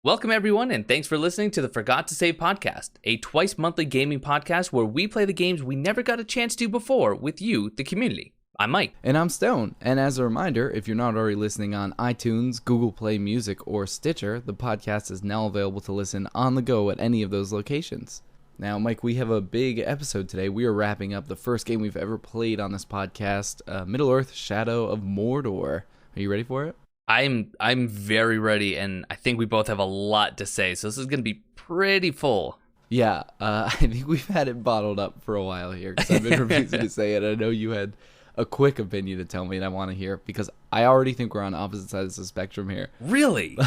Welcome, everyone, and thanks for listening to the Forgot to Save podcast, a twice-monthly gaming podcast where we play the games we never got a chance to before with you, the community. I'm Mike. And I'm Stone. And as a reminder, if you're not already listening on iTunes, Google Play Music, or Stitcher, the podcast is now available to listen on the go at any of those locations. Now, Mike, we have a big episode today. We are wrapping up the first game we've ever played on this podcast, Middle-earth: Shadow of Mordor. Are you ready for it? I'm very ready, and I think we both have a lot to say, so this is going to be pretty full. Yeah, I think we've had it bottled up for a while here, because I've been refusing to say it. I know you had a quick opinion to tell me, and I want to hear it, because I already think we're on opposite sides of the spectrum here. Really?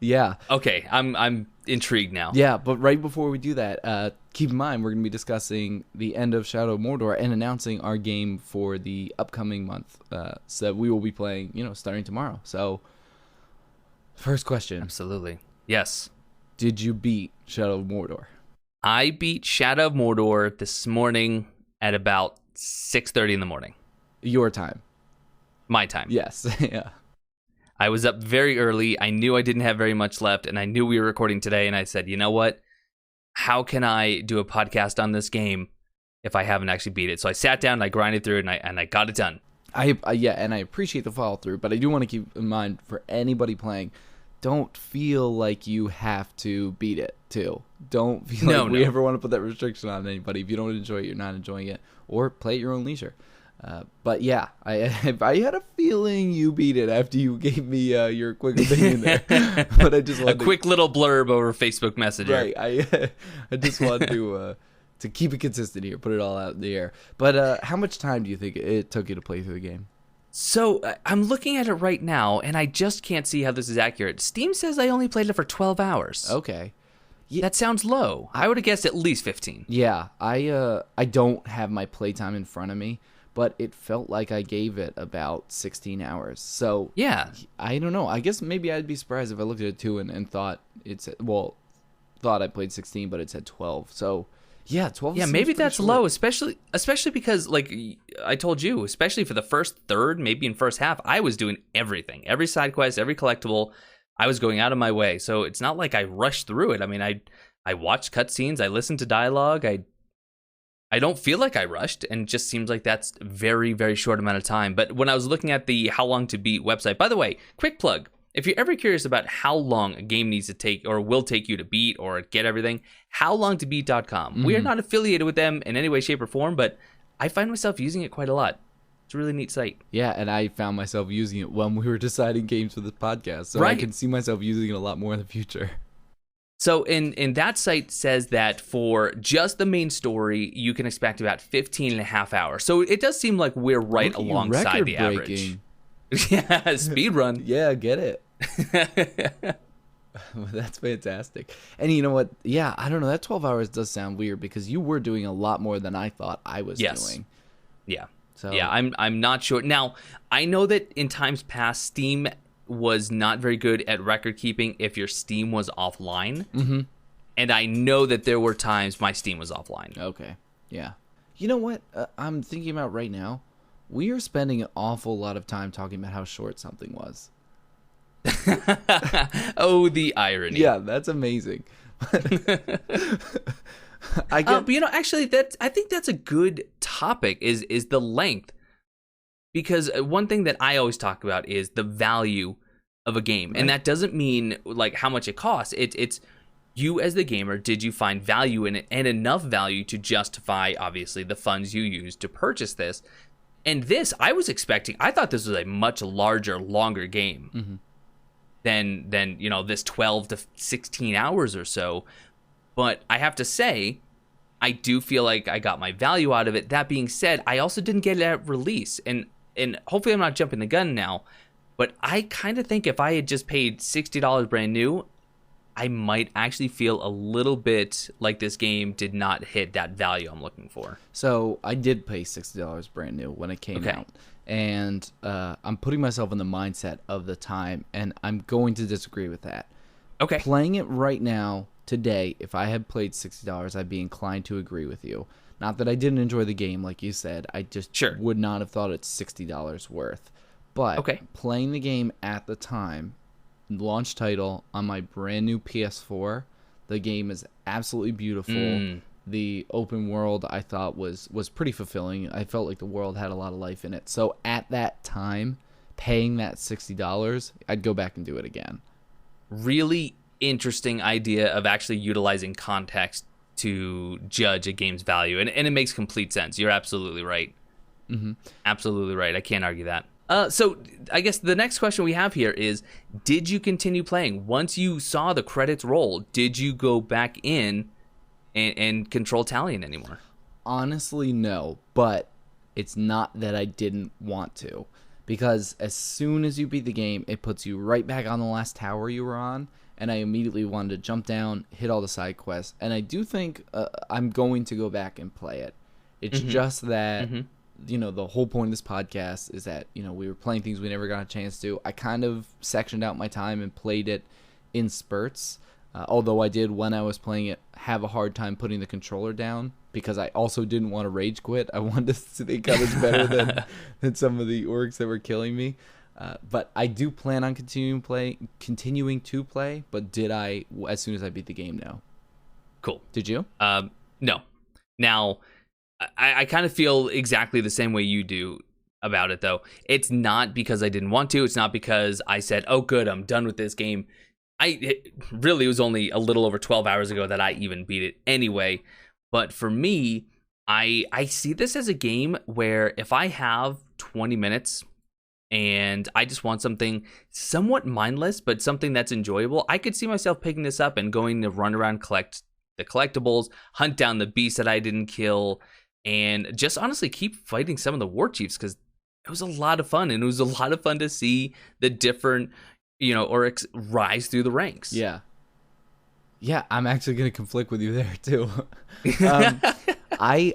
Yeah. Okay, I'm intrigued now. Yeah, but right before we do that, keep in mind we're going to be discussing the end of Shadow of Mordor and announcing our game for the upcoming month. So we will be playing, starting tomorrow. So, first question. Absolutely. Yes. Did you beat Shadow of Mordor? I beat Shadow of Mordor this morning at about 6:30 in the morning. Your time. My time. Yes. Yeah. I was up very early. I knew I didn't have very much left, and I knew we were recording today, and I said, you know what? How can I do a podcast on this game if I haven't actually beat it? So I sat down, and I grinded through it, and I got it done. Yeah, and I appreciate the follow-through, but I do want to keep in mind for anybody playing, don't feel like you have to beat it, too. Don't feel like we ever want to put that restriction on anybody. If you don't enjoy it, you're not enjoying it. Or play at your own leisure. But yeah, I had a feeling you beat it after you gave me your quick opinion there. But I just wanted quick little blurb over Facebook Messenger. Right. I just wanted to keep it consistent here, put it all out in the air. But how much time do you think it took you to play through the game? So I'm looking at it right now, and I just can't see how this is accurate. Steam says I only played it for 12 hours. Okay. Yeah. That sounds low. I would have guessed at least 15. Yeah, I don't have my playtime in front of me, but it felt like I gave it about 16 hours. So yeah, I don't know. I guess maybe I'd be surprised if I looked at it too and thought thought I played 16, but it said 12. So yeah, 12. Yeah, maybe that's short. low, especially because, like I told you, especially for the first third, maybe in first half, I was doing everything, every side quest, every collectible. I was going out of my way, so it's not like I rushed through it. I mean, I watched cutscenes, I listened to dialogue, I don't feel like I rushed, and it just seems like that's a very, very short amount of time. But when I was looking at the How Long to Beat website, by the way, quick plug, if you're ever curious about how long a game needs to take or will take you to beat or get everything, howlongtobeat.com. Mm-hmm. We are not affiliated with them in any way, shape, or form, but I find myself using it quite a lot. It's a really neat site. Yeah, and I found myself using it when we were deciding games for this podcast, so right. I can see myself using it a lot more in the future. So in that site says that for just the main story, you can expect about 15 and a half hours. So it does seem like we're right alongside the average. Yeah, speed run. Yeah, get it. That's fantastic. And you know what? Yeah, I don't know. That 12 hours does sound weird because you were doing a lot more than I thought I was doing. Yeah. So yeah, I'm not sure. Now, I know that in times past, Steam was not very good at record keeping if your Steam was offline. Mm-hmm. And I know that there were times my Steam was offline. Okay. Yeah. You know what? I'm thinking about right now. We are spending an awful lot of time talking about how short something was. Oh, the irony. Yeah, that's amazing. But actually, I think that's a good topic is the length, because one thing that I always talk about is the value of a game, right. And that doesn't mean like how much it costs. It's you as the gamer. Did you find value in it, and enough value to justify obviously the funds you used to purchase this? And this, I thought this was a much larger, longer game than this 12 to 16 hours or so. But I have to say, I do feel like I got my value out of it. That being said, I also didn't get it at release. And hopefully I'm not jumping the gun now, but I kind of think if I had just paid $60 brand new, I might actually feel a little bit like this game did not hit that value I'm looking for. So I did pay $60 brand new when it came out. And I'm putting myself in the mindset of the time, and I'm going to disagree with that. Okay. Playing it right now, today, if I had played $60, I'd be inclined to agree with you. Not that I didn't enjoy the game, like you said. I just would not have thought it's $60 worth. But playing the game at the time, launch title on my brand new PS4. The game is absolutely beautiful. The open world I thought was pretty fulfilling. I felt like the world had a lot of life in it. So at that time, paying that $60, I'd go back and do it again. Really interesting idea of actually utilizing context to judge a game's value. And it makes complete sense. You're absolutely right. Mm-hmm. Absolutely right. I can't argue that. So I guess the next question we have here is, did you continue playing? Once you saw the credits roll, did you go back in and control Tallian anymore? Honestly, no. But it's not that I didn't want to. Because as soon as you beat the game, it puts you right back on the last tower you were on. And I immediately wanted to jump down, hit all the side quests. And I do think I'm going to go back and play it. It's just that... the whole point of this podcast is that, we were playing things we never got a chance to. I kind of sectioned out my time and played it in spurts. Although I did, when I was playing it, have a hard time putting the controller down because I also didn't want to rage quit. I wanted to think I was better than some of the Oryx that were killing me. But I do plan on continuing to play. But did I, as soon as I beat the game, no. Cool. Did you? No. Now... I kind of feel exactly the same way you do about it, though. It's not because I didn't want to. It's not because I said, oh, good, I'm done with this game. It was only a little over 12 hours ago that I even beat it anyway. But for me, I see this as a game where if I have 20 minutes and I just want something somewhat mindless, but something that's enjoyable, I could see myself picking this up and going to run around, collect the collectibles, hunt down the beast that I didn't kill, and just honestly keep fighting some of the war chiefs, because it was a lot of fun, and it was a lot of fun to see the different, Oryx rise through the ranks. Yeah, I'm actually going to conflict with you there too. I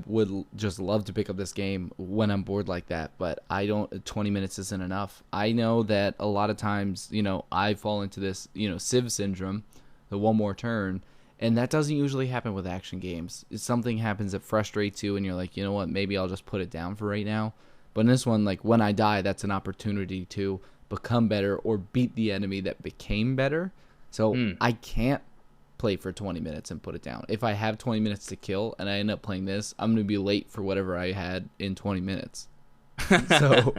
would just love to pick up this game when I'm bored like that, but 20 minutes isn't enough. I know that a lot of times, I fall into this, Civ syndrome, the one more turn. And that doesn't usually happen with action games. If something happens that frustrates you and you're like, you know what, maybe I'll just put it down for right now. But in this one, like, when I die, that's an opportunity to become better or beat the enemy that became better. So I can't play for 20 minutes and put it down. If I have 20 minutes to kill and I end up playing this, I'm going to be late for whatever I had in 20 minutes. So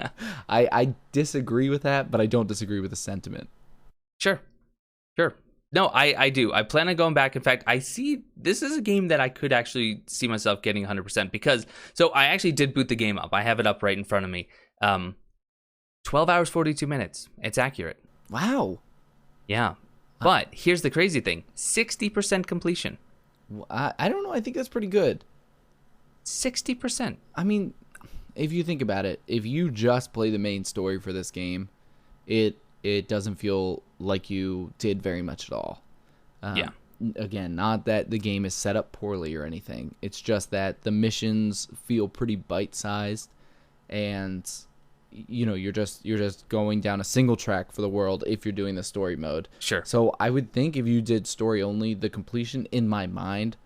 I disagree with that, but I don't disagree with the sentiment. Sure. No, I do. I plan on going back. In fact, I see this is a game that I could actually see myself getting 100% because, so I actually did boot the game up. I have it up right in front of me. 12 hours, 42 minutes. It's accurate. Wow. Yeah. But here's the crazy thing. 60% completion. I don't know. I think that's pretty good. 60%. I mean, if you think about it, if you just play the main story for this game, it doesn't feel like you did very much at all. Yeah. Again, not that the game is set up poorly or anything. It's just that the missions feel pretty bite-sized, and you're just going down a single track for the world if you're doing the story mode. Sure. So I would think if you did story only, the completion in my mind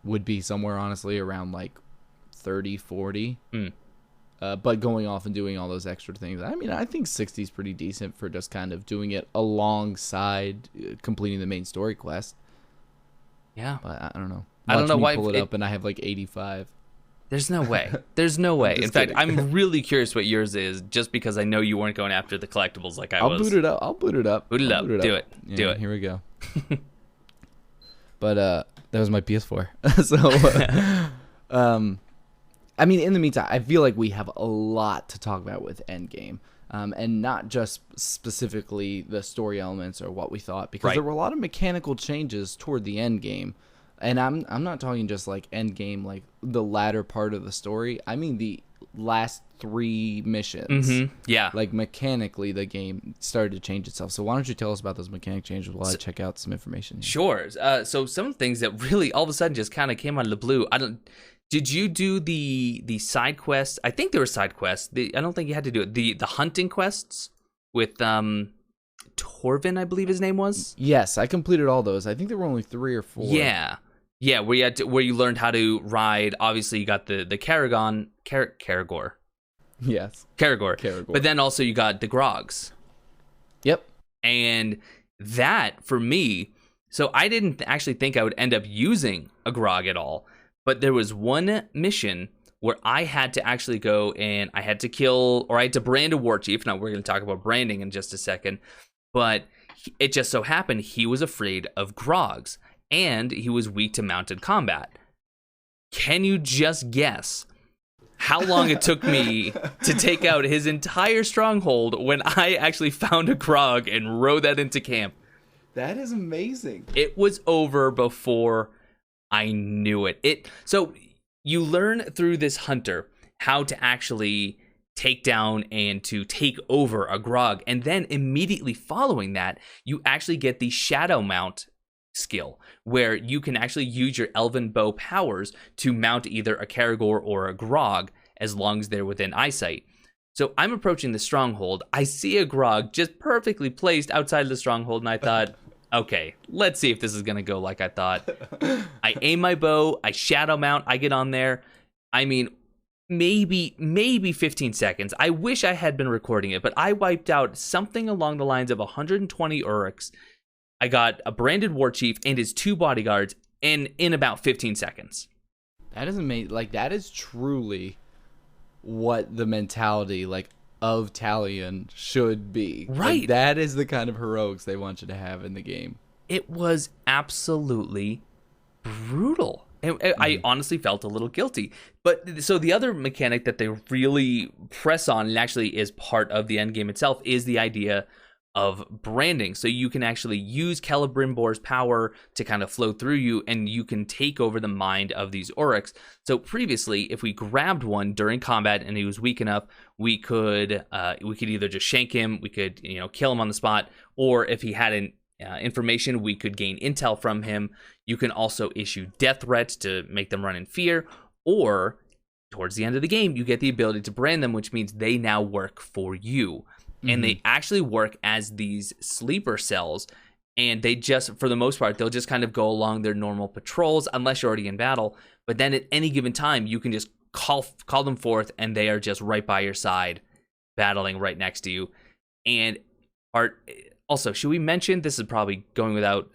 would be somewhere honestly around like 30, 40. But going off and doing all those extra things, I mean, I think 60 is pretty decent for just kind of doing it alongside completing the main story quest. Yeah. But I don't know. I don't know why. Pull it up and I have like 85. There's no way. There's no way. In fact, I'm really curious what yours is, just because I know you weren't going after the collectibles like I was. I'll boot it up. Boot it up. Do it. Yeah, Do it. Here we go. But that was my PS4. So, I mean, in the meantime, I feel like we have a lot to talk about with Endgame, and not just specifically the story elements or what we thought, because there were a lot of mechanical changes toward the Endgame, and I'm not talking just like Endgame, like the latter part of the story. I mean the last 3 missions. Yeah, like mechanically, the game started to change itself. So why don't you tell us about those mechanic changes while I check out some information here. Sure. So some things that really all of a sudden just kind of came out of the blue. Did you do the side quests? I think there were side quests. I don't think you had to do it. The hunting quests with Torvin, I believe his name was. Yes, I completed all those. I think there were only 3 or 4. Yeah, where you learned how to ride. Obviously, you got the Caragor. Yes, Caragor. But then also you got the Grogs. Yep. And that, for me, so I didn't actually think I would end up using a grog at all. But there was one mission where I had to actually go and I had to kill, or I had to brand a war chief. Now, we're going to talk about branding in just a second. But it just so happened he was afraid of grogs, and he was weak to mounted combat. Can you just guess how long it took me to take out his entire stronghold when I actually found a grog and rode that into camp? That is amazing. It was over before I knew it. So you learn through this hunter how to actually take down and to take over a grog. And then immediately following that, you actually get the shadow mount skill, where you can actually use your elven bow powers to mount either a Caragor or a grog as long as they're within eyesight. So I'm approaching the stronghold. I see a grog just perfectly placed outside of the stronghold, and I thought, okay, let's see if this is going to go like I thought. I aim my bow, I shadow mount, I get on there. I mean, maybe 15 seconds. I wish I had been recording it, but I wiped out something along the lines of 120 Oryx. I got a branded war chief and his 2 bodyguards in about 15 seconds. That is amazing. Like, that is truly what the mentality, like, of Tallian should be. Right. Like, that is the kind of heroics they want you to have in the game. It was absolutely brutal. I honestly felt a little guilty. But so the other mechanic that they really press on, and actually is part of the endgame itself, is the idea of branding. So you can actually use Celebrimbor's power to kind of flow through you, and you can take over the mind of these Oryx. So previously, if we grabbed one during combat and he was weak enough, we could either just shank him, we could kill him on the spot, or if he had an information, we could gain intel from him. You can also issue death threats to make them run in fear, or towards the end of the game, you get the ability to brand them, which means they now work for you. And they actually work as these sleeper cells, and they just, for the most part, they'll just kind of go along their normal patrols unless you're already in battle. But then at any given time, you can just call them forth, and they are just right by your side, battling right next to you. And also, should we mention, this is probably going without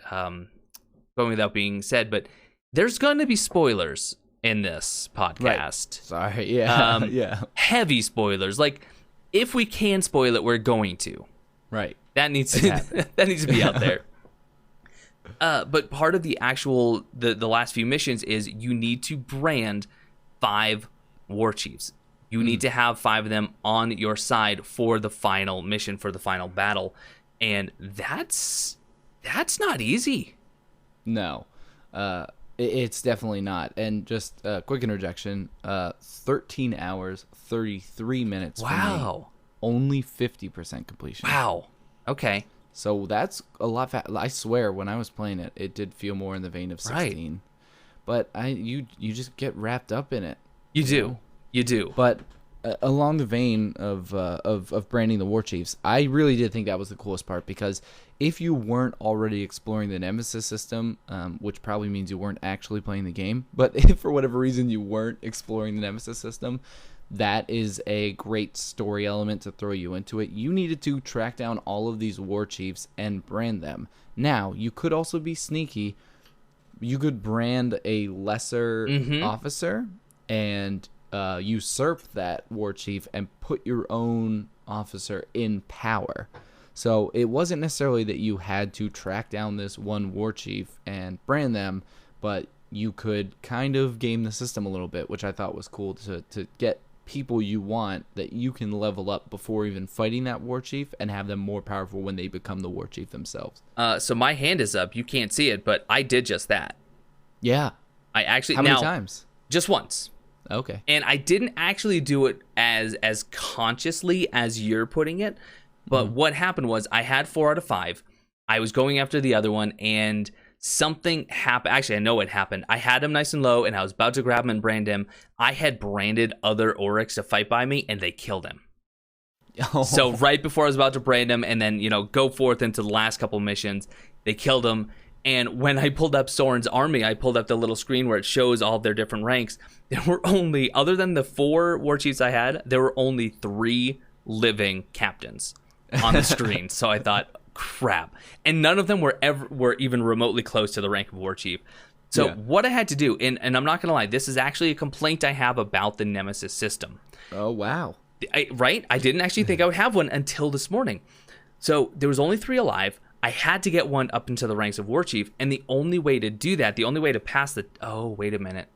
being said, but there's going to be spoilers in this podcast. Right. Sorry, yeah, yeah, heavy spoilers. Like, if we can spoil it, we're going to. Right. That needs to be out there. But part of the actual the last few missions is you need to brand 5 war chiefs. You need to have 5 of them on your side for the final mission, for the final battle, and that's not easy. No, it's definitely not. And just a quick interjection: 13 hours, 33 minutes. Wow. For me, only 50% completion. Wow. Okay. So that's a lot. I swear, when I was playing it, it did feel more in the vein of 16. Right. But you just get wrapped up in it. You do. But along the vein of branding the war chiefs, I really did think that was the coolest part, because if you weren't already exploring the Nemesis system, which probably means you weren't actually playing the game, but if for whatever reason you weren't exploring the Nemesis system, that is a great story element to throw you into it. You needed to track down all of these war chiefs and brand them. Now, you could also be sneaky. You could brand a lesser officer and usurp that war chief and put your own officer in power. So it wasn't necessarily that you had to track down this one war chief and brand them, but you could kind of game the system a little bit, which I thought was cool, to get people you want that you can level up before even fighting that war chief and have them more powerful when they become the war chief themselves. So my hand is up. You can't see it, but I did just that. Yeah. I actually... How many times? Just once. Okay. And I didn't actually do it as consciously as you're putting it, but what happened was I had 4 out of 5. I was going after the other one, and something happened. Actually, I know what happened. I had him nice and low, and I was about to grab him and brand him. I had branded other Oryx to fight by me, and they killed him. Oh. So right before I was about to brand him and then, go forth into the last couple missions, they killed him. And when I pulled up Soren's army, I pulled up the little screen where it shows all of their different ranks. There were only, other than the 4 war chiefs I had, there were only 3 living captains on the screen. So I thought, crap. And none of them were even remotely close to the rank of war chief. So what I had to do, and I'm not going to lie, this is actually a complaint I have about the Nemesis system. Oh, wow. Right? I didn't actually think I would have one until this morning. So there was only 3 alive. I had to get one up into the ranks of war chief, and the only way to do that, the only way to pass the... Oh, wait a minute.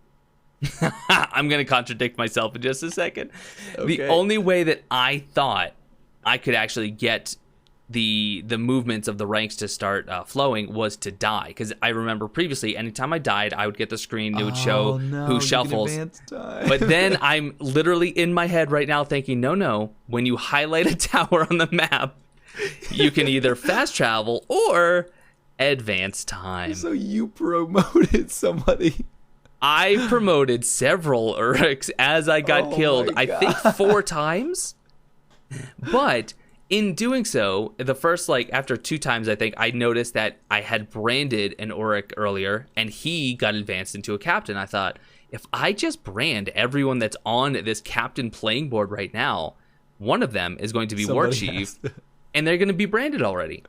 I'm going to contradict myself in just a second. Okay. The only way that I thought I could actually get the movements of the ranks to start flowing was to die, because I remember previously anytime I died I would get the screen, it would show who shuffles, but then I'm literally in my head right now thinking no, when you highlight a tower on the map you can either fast travel or advance time. So you promoted somebody. I promoted several Oryx as I got killed, I think 4 times, but in doing so, the first, after 2 times, I think, I noticed that I had branded an Oryx earlier, and he got advanced into a captain. I thought, if I just brand everyone that's on this captain playing board right now, one of them is going to be War Chief, and they're going to be branded already.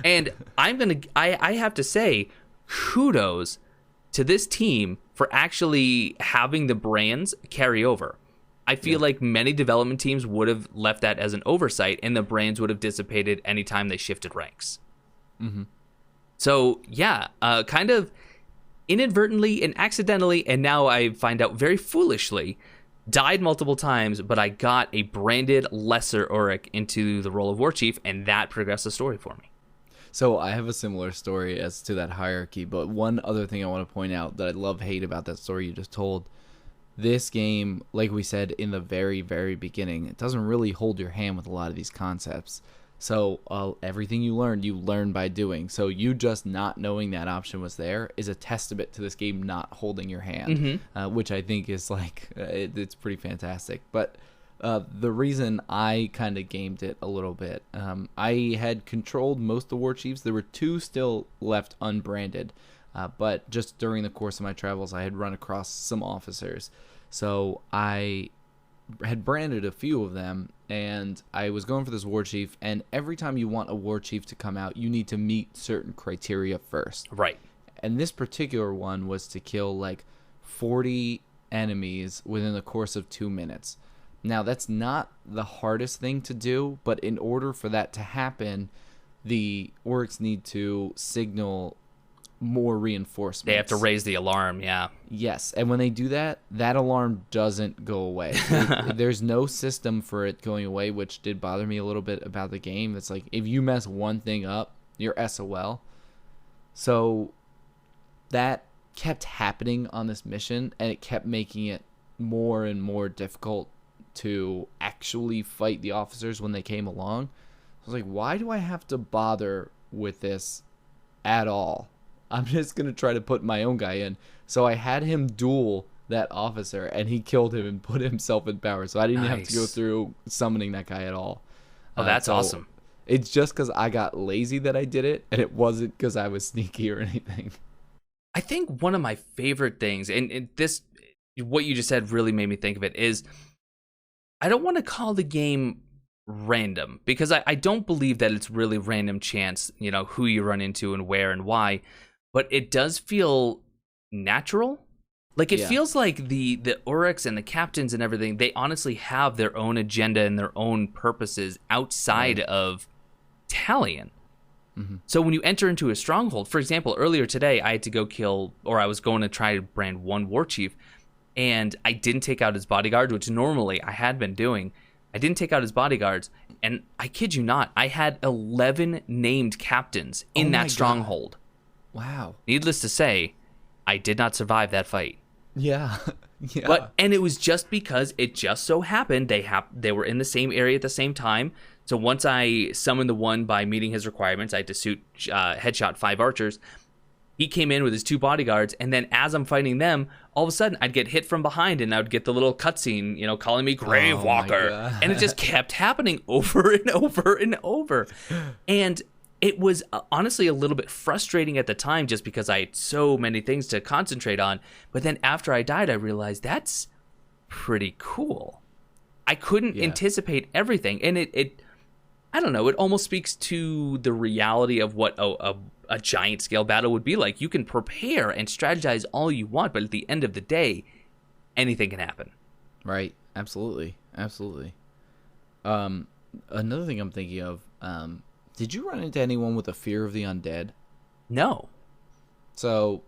And I have to say, kudos to this team for actually having the brands carry over. I feel like many development teams would have left that as an oversight, and the brands would have dissipated anytime they shifted ranks. Mm-hmm. So, kind of inadvertently and accidentally, and now I find out very foolishly, died multiple times, but I got a branded lesser Oryx into the role of War Chief, and that progressed the story for me. So I have a similar story as to that hierarchy, but one other thing I want to point out that I hate about that story you just told. This game, like we said in the very, very beginning, it doesn't really hold your hand with a lot of these concepts. So everything you learn by doing. So you just not knowing that option was there is a testament to this game not holding your hand, which I think is it's pretty fantastic. But the reason I kind of gamed it a little bit, I had controlled most of the war chiefs. There were 2 still left unbranded. But just during the course of my travels, I had run across some officers. So I had branded a few of them, and I was going for this war chief. And every time you want a war chief to come out, you need to meet certain criteria first. Right. And this particular one was to kill 40 enemies within the course of 2 minutes. Now, that's not the hardest thing to do, but in order for that to happen, the Oryx need to signal more reinforcements. They have to raise the alarm, yeah. Yes, and when they do that, that alarm doesn't go away. There's no system for it going away, which did bother me a little bit about the game. It's if you mess one thing up, you're SOL. So that kept happening on this mission, and it kept making it more and more difficult to actually fight the officers when they came along. I was like, why do I have to bother with this at all? I'm just going to try to put my own guy in. So I had him duel that officer, and he killed him and put himself in power. So I didn't have to go through summoning that guy at all. Oh, that's awesome. It's just because I got lazy that I did it, and it wasn't because I was sneaky or anything. I think one of my favorite things, and this, what you just said really made me think of it, is I don't want to call the game random, because I don't believe that it's really random chance, who you run into and where and why. But it does feel natural. It feels like the Oryx and the captains and everything, they honestly have their own agenda and their own purposes outside of Tallian. Mm-hmm. So when you enter into a stronghold, for example, earlier today, I had to go I was going to try to brand one war chief, and I didn't take out his bodyguard, which normally I had been doing. I didn't take out his bodyguards, and I kid you not, I had 11 named captains in that stronghold. God. Wow. Needless to say, I did not survive that fight. Yeah. Yeah. And it was just because it just so happened they were in the same area at the same time. So once I summoned the one by meeting his requirements, I had to headshot 5 archers. He came in with his 2 bodyguards, and then as I'm fighting them, all of a sudden I'd get hit from behind, and I would get the little cutscene, calling me Grave Walker, and it just kept happening over and over and over. And it was honestly a little bit frustrating at the time, just because I had so many things to concentrate on. But then after I died, I realized that's pretty cool. I couldn't anticipate everything, and I don't know, it almost speaks to the reality of what a giant scale battle would be like. You can prepare and strategize all you want, but at the end of the day, anything can happen. Right. Absolutely. Absolutely. Another thing I'm thinking of, did you run into anyone with a fear of the undead? No. So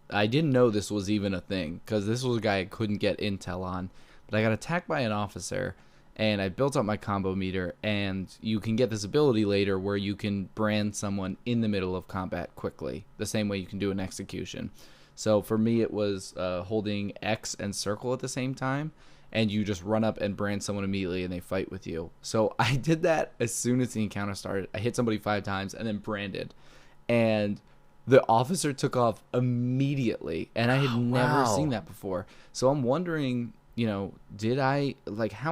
I didn't know this was even a thing, because this was a guy I couldn't get intel on, but I got attacked by an officer, and I built up my combo meter, and you can get this ability later where you can brand someone in the middle of combat quickly, the same way you can do an execution. So for me, it was holding X and circle at the same time, and you just run up and brand someone immediately, and they fight with you. So I did that as soon as the encounter started. I hit somebody 5 times and then branded, and the officer took off immediately, and I had never seen that before. So I'm wondering, how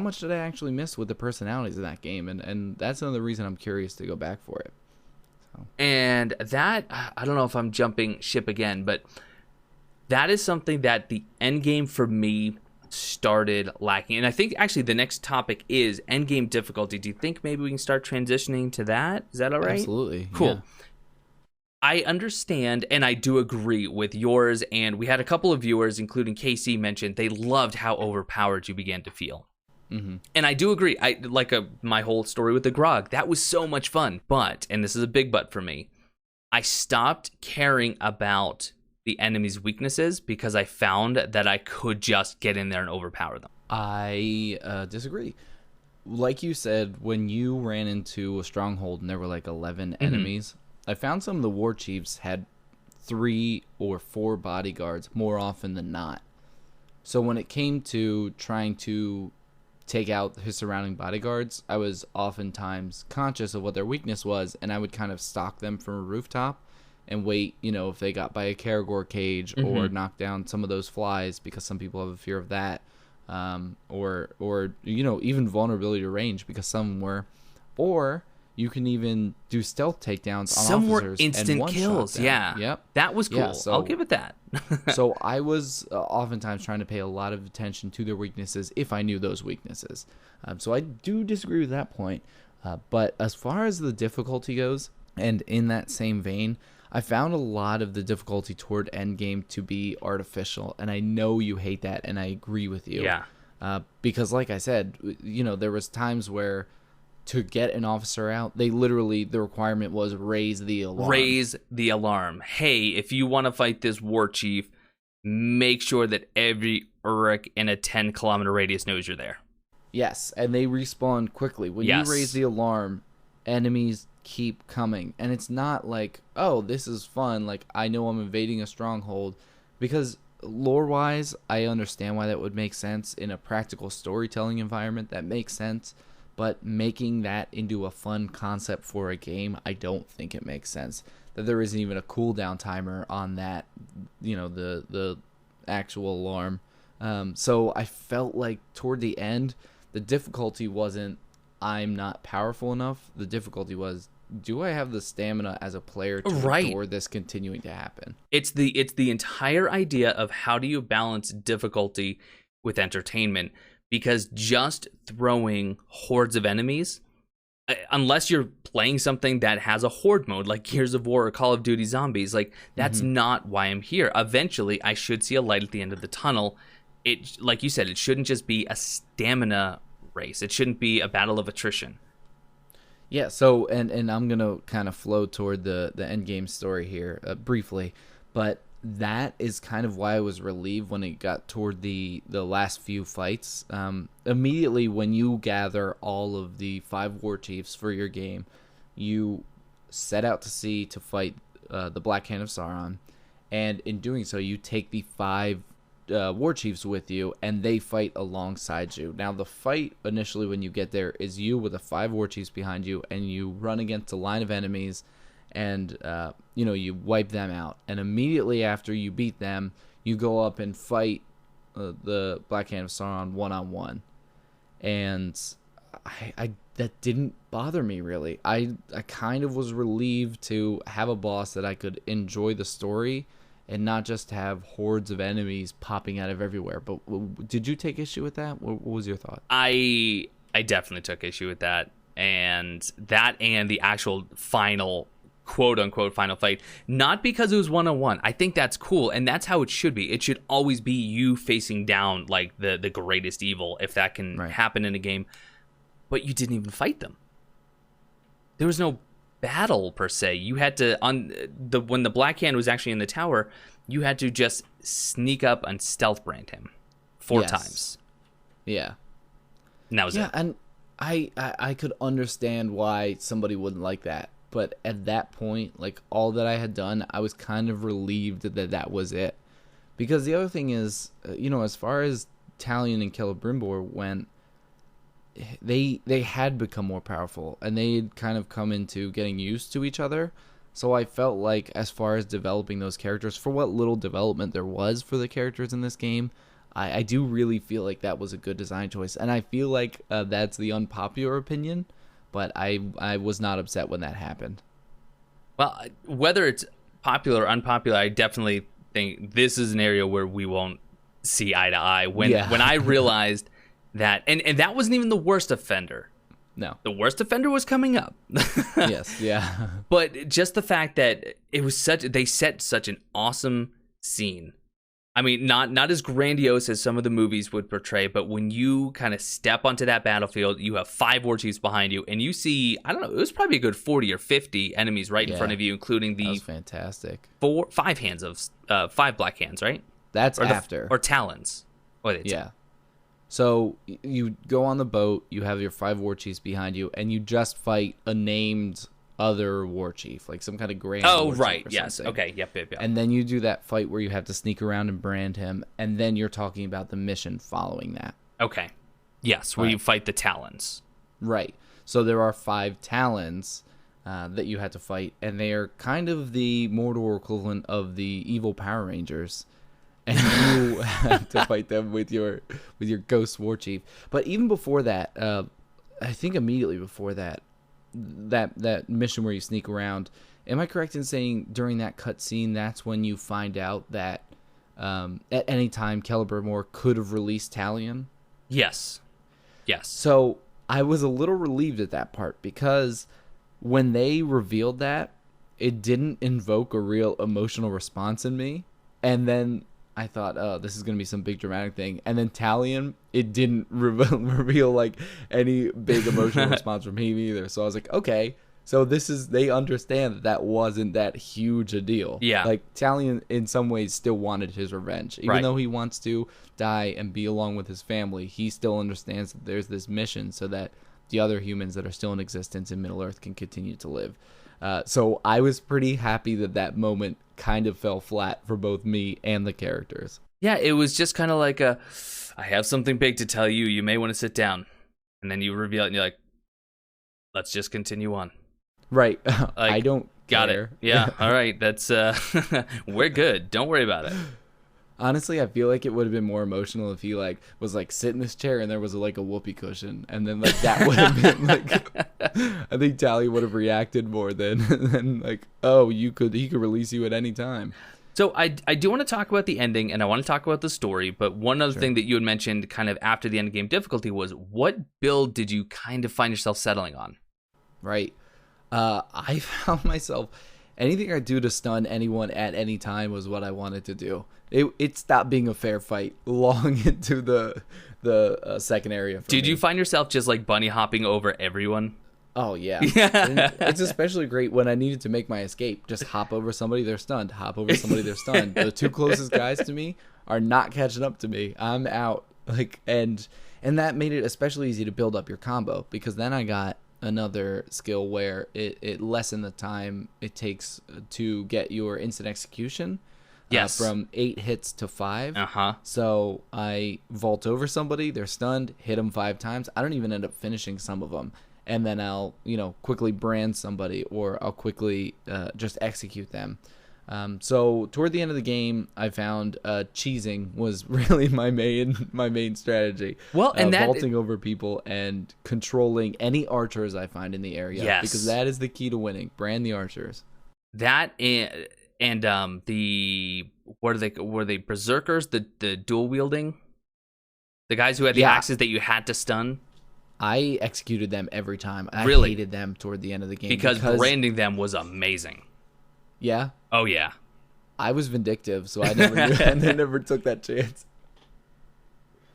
much did I actually miss with the personalities in that game? And that's another reason I'm curious to go back for it. So. And that, I don't know if I'm jumping ship again, but that is something that the endgame for me started lacking. And I think actually the next topic is endgame difficulty. Do you think maybe we can start transitioning to that? Is that all right? Absolutely. Cool. Yeah. I understand, and I do agree with yours, and we had a couple of viewers, including KC, mentioned they loved how overpowered you began to feel. Mm-hmm. And I do agree. My whole story with the grog, that was so much fun. But, and this is a big but for me, I stopped caring about the enemy's weaknesses because I found that I could just get in there and overpower them. I disagree. Like you said, when you ran into a stronghold and there were like 11 enemies, I found some of the war chiefs had 3 or 4 bodyguards more often than not. So when it came to trying to take out his surrounding bodyguards, I was oftentimes conscious of what their weakness was, and I would kind of stalk them from a rooftop and wait, if they got by a Karagor cage or knock down some of those flies, because some people have a fear of that, or even vulnerability to range, because some were, or you can even do stealth takedowns on some officers. Were instant and kills, yeah. Yep. That was cool. Yeah, so, I'll give it that. So I was oftentimes trying to pay a lot of attention to their weaknesses if I knew those weaknesses. So I do disagree with that point. But as far as the difficulty goes, and in that same vein, I found a lot of the difficulty toward endgame to be artificial. And I know you hate that, and I agree with you. Yeah. Because like I said, there was times where to get an officer out, the requirement was raise the alarm. Raise the alarm. Hey, if you want to fight this war chief, make sure that every Oryx in a 10-kilometer radius knows you're there. Yes, and they respawn quickly. When you raise the alarm, enemies keep coming. And it's not like, oh, this is fun, like I know I'm invading a stronghold. Because lore-wise, I understand why that would make sense. In a practical storytelling environment, that makes sense. But making that into a fun concept for a game, I don't think it makes sense. That there isn't even a cooldown timer on that, the actual alarm. So I felt like toward the end, the difficulty wasn't I'm not powerful enough. The difficulty was, do I have the stamina as a player to endure this continuing to happen? It's the entire idea of how do you balance difficulty with entertainment. Because just throwing hordes of enemies, unless you're playing something that has a horde mode, like Gears of War or Call of Duty Zombies, like that's not why I'm here. Eventually, I should see a light at the end of the tunnel. It, like you said, it shouldn't just be a stamina race. It shouldn't be a battle of attrition. Yeah, so, and I'm going to kind of flow toward the end game story here briefly, but that is kind of why I was relieved when it got toward the last few fights. Immediately when you gather all of the 5 war chiefs for your game, you set out to sea to fight the Black Hand of Sauron, and in doing so, you take the 5 war chiefs with you, and they fight alongside you. Now, the fight initially when you get there is you with the 5 war chiefs behind you, and you run against a line of enemies, and you wipe them out, and immediately after you beat them, you go up and fight the Black Hand of Sauron one-on-one. And I that didn't bother me really. I kind of was relieved to have a boss that I could enjoy the story and not just have hordes of enemies popping out of everywhere. But did you take issue with that? What was your thought? I definitely took issue with that. and the actual final quote unquote final fight, not because it was 1-on-1. I think that's cool, and that's how it should be. It should always be you facing down like the greatest evil, if that can happen in a game. But you didn't even fight them. There was no battle per se. You had to when the Black Hand was actually in the tower, you had to just sneak up and stealth brand him 4 times. Yeah. And that was it. Yeah, and I could understand why somebody wouldn't like that. But at that point, like, all that I had done, I was kind of relieved that was it. Because the other thing is, as far as Tallian and Celebrimbor went, they had become more powerful, and they had kind of come into getting used to each other. So I felt like, as far as developing those characters, for what little development there was for the characters in this game, I do really feel like that was a good design choice. And I feel like that's the unpopular opinion. But I was not upset when that happened. Well, whether it's popular or unpopular, I definitely think this is an area where we won't see eye to eye. When I realized that, and that wasn't even the worst offender. No. The worst offender was coming up. Yes, yeah. But just the fact that it was they set such an awesome scene. I mean, not as grandiose as some of the movies would portray, but when you kind of step onto that battlefield, you have 5 war chiefs behind you, and you see, I don't know, it was probably a good 40 or 50 enemies right in front of you, including the... That was fantastic. 5 hands of... 5 black hands, right? That's after. Or talons. Yeah. So you go on the boat, you have your 5 war chiefs behind you, and you just fight a named other war chief, like some kind of grand war right, chief or yes, something. Okay, yep. And then you do that fight where you have to sneak around and brand him, and then you're talking about the mission following that. Okay. Yes, where you fight the talons. Right. So there are 5 talons that you had to fight, and they are kind of the Mordor equivalent of the evil Power Rangers. And you had to fight them with your ghost war chief. But even before that, I think immediately before that mission where you sneak around, am I correct in saying during that cutscene that's when you find out that at any time Celebrimbor could have released Tallian? Yes. So I was a little relieved at that part, because when they revealed that, it didn't invoke a real emotional response in me. And then I thought, oh, this is going to be some big dramatic thing. And then Tallian, it didn't reveal like any big emotional response from him either. So I was like, okay, so they understand that wasn't that huge a deal. Yeah. Like, Tallian in some ways still wanted his revenge. Even though he wants to die and be along with his family, he still understands that there's this mission so that the other humans that are still in existence in Middle-earth can continue to live. So I was pretty happy that moment kind of fell flat for both me and the characters. Yeah, it was just kind of like I have something big to tell you. You may want to sit down. And then you reveal it and you're like, let's just continue on. Right. Like, I don't got care. it. Yeah. All right. That's we're good. Don't worry about it. Honestly, I feel like it would have been more emotional if he like was like sit in this chair and there was like a whoopee cushion, and then like that would have been like I think Tally would have reacted more than like, oh, he could release you at any time. So I do want to talk about the ending, and I want to talk about the story, but one other thing that you had mentioned kind of after the end game difficulty was, what build did you kind of find yourself settling on? Right. I found myself, anything I do to stun anyone at any time was what I wanted to do. It stopped being a fair fight long into the second area. Did you find yourself just like bunny hopping over everyone? Oh, yeah. It's especially great when I needed to make my escape. Just hop over somebody, they're stunned. Hop over somebody, they're stunned. The 2 closest guys to me are not catching up to me. I'm out. And that made it especially easy to build up your combo, because then I got another skill where it lessened the time it takes to get your instant execution. Yes. From 8 hits to 5. Uh-huh. So I vault over somebody, they're stunned, hit them 5 times. I don't even end up finishing some of them. And then I'll, quickly brand somebody, or I'll quickly just execute them. So toward the end of the game, I found cheesing was really my main strategy. Well, and vaulting over people and controlling any archers I find in the area. Yes. Because that is the key to winning. Brand the archers. That and the were they berserkers, the dual wielding, the guys who had the axes that you had to stun. I executed them every time. I Really? hated them toward the end of the game. Because branding them was amazing. Yeah? Oh, yeah. I was vindictive, so I never took that chance.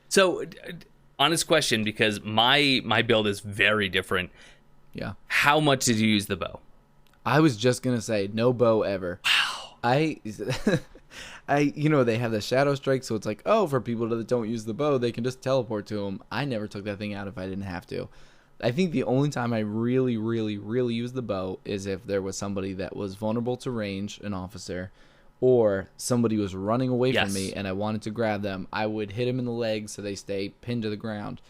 So, honest question, because my build is very different. Yeah. How much did you use the bow? I was just going to say, no bow ever. Wow. they have the shadow strike, so it's like, oh, for people that don't use the bow, they can just teleport to them. I never took that thing out if I didn't have to. I think the only time I really, really, really used the bow is if there was somebody that was vulnerable to range, an officer, or somebody was running away from me and I wanted to grab them. I would hit them in the legs so they stay pinned to the ground.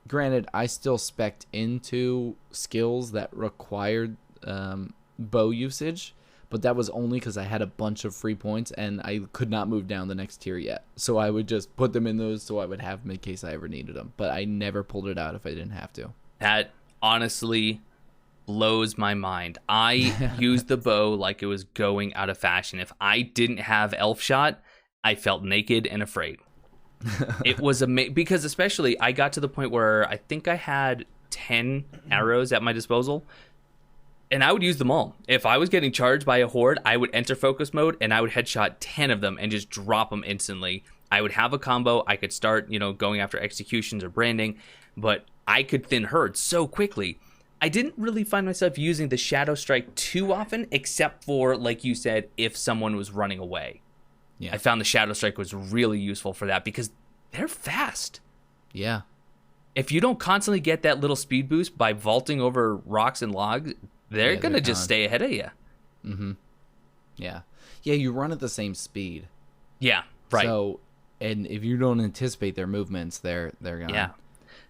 Granted, I still spec'd into skills that required bow usage, but that was only because I had a bunch of free points and I could not move down the next tier yet. So I would just put them in those so I would have them in case I ever needed them. But I never pulled it out if I didn't have to. That honestly blows my mind. I used the bow like it was going out of fashion. If I didn't have elf shot, I felt naked and afraid. It was amazing because especially I got to the point where I think I had 10 arrows at my disposal. And I would use them all. If I was getting charged by a horde, I would enter focus mode and I would headshot 10 of them and just drop them instantly. I would have a combo. I could start, going after executions or branding, but I could thin herds so quickly. I didn't really find myself using the Shadow Strike too often, except for, like you said, if someone was running away. Yeah. I found the Shadow Strike was really useful for that because they're fast. Yeah. If you don't constantly get that little speed boost by vaulting over rocks and logs, they're going to just stay ahead of you. Mm-hmm. Yeah. Yeah, you run at the same speed. Yeah, right. So, and if you don't anticipate their movements, they're gone. Yeah.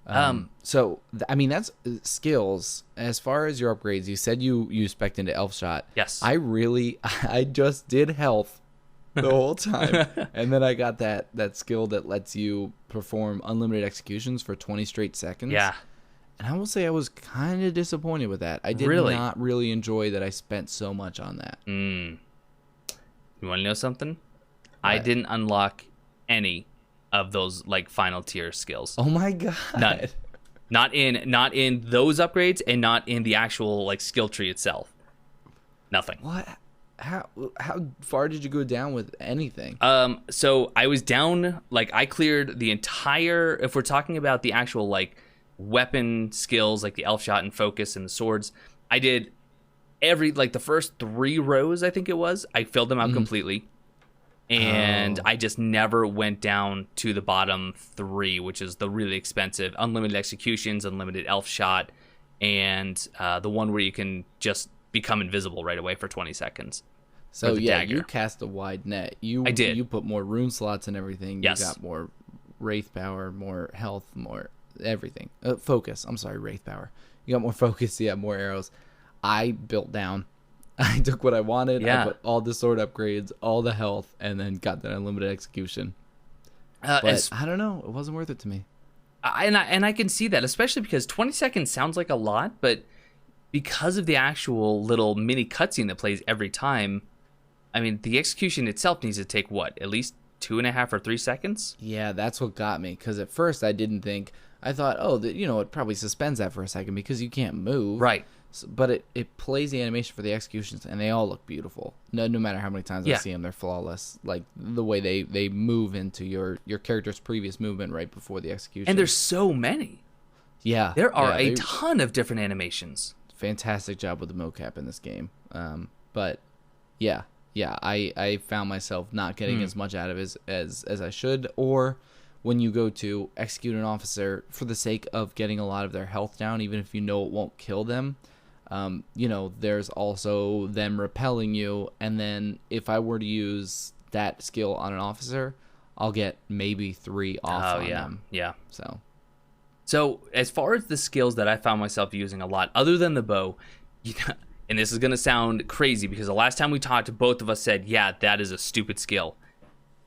That's skills. As far as your upgrades, you said you spec'd into Elf Shot. Yes. I just did health the whole time. And then I got that skill that lets you perform unlimited executions for 20 straight seconds. Yeah. And I will say I was kind of disappointed with that. I did not really enjoy that I spent so much on that. You want to know something? What? I didn't unlock any of those final tier skills. Oh my god. None. Not in those upgrades and not in the actual skill tree itself. Nothing. What? How far did you go down with anything? So I was down I cleared the entire, if we're talking about the actual weapon skills like the elf shot and focus and the swords, I did every the first 3 rows, I think it was. I filled them out completely. And I just never went down to the bottom 3, which is the really expensive unlimited executions, unlimited elf shot, and the one where you can just become invisible right away for 20 seconds. So yeah, dagger. You cast a wide net. I did. You put more rune slots and everything. Yes. You got more wraith power, more health, more everything. Focus. I'm sorry, wraith power. You got more focus. You have more arrows. I built down. I took what I wanted. Yeah. I put all the sword upgrades, all the health, and then got that unlimited execution. But I don't know. It wasn't worth it to me. And I can see that, especially because 20 seconds sounds like a lot, but because of the actual little mini cutscene that plays every time, I mean, the execution itself needs to take at least 2.5 or 3 seconds? Yeah, that's what got me. Because at first I didn't think. I thought, it probably suspends that for a second because you can't move. Right. But it plays the animation for the executions, and they all look beautiful. No matter how many times I see them, they're flawless. Like the way they move into your character's previous movement right before the execution. And there's so many. Yeah. There are a ton of different animations. Fantastic job with the mocap in this game. But yeah, I found myself not getting as much out of it as I should, or when you go to execute an officer for the sake of getting a lot of their health down, even if you know it won't kill them. There's also them repelling you, and then if I were to use that skill on an officer, I'll get maybe 3 off on them. Yeah. So as far as the skills that I found myself using a lot, other than the bow, and this is going to sound crazy because the last time we talked, both of us said, yeah, that is a stupid skill.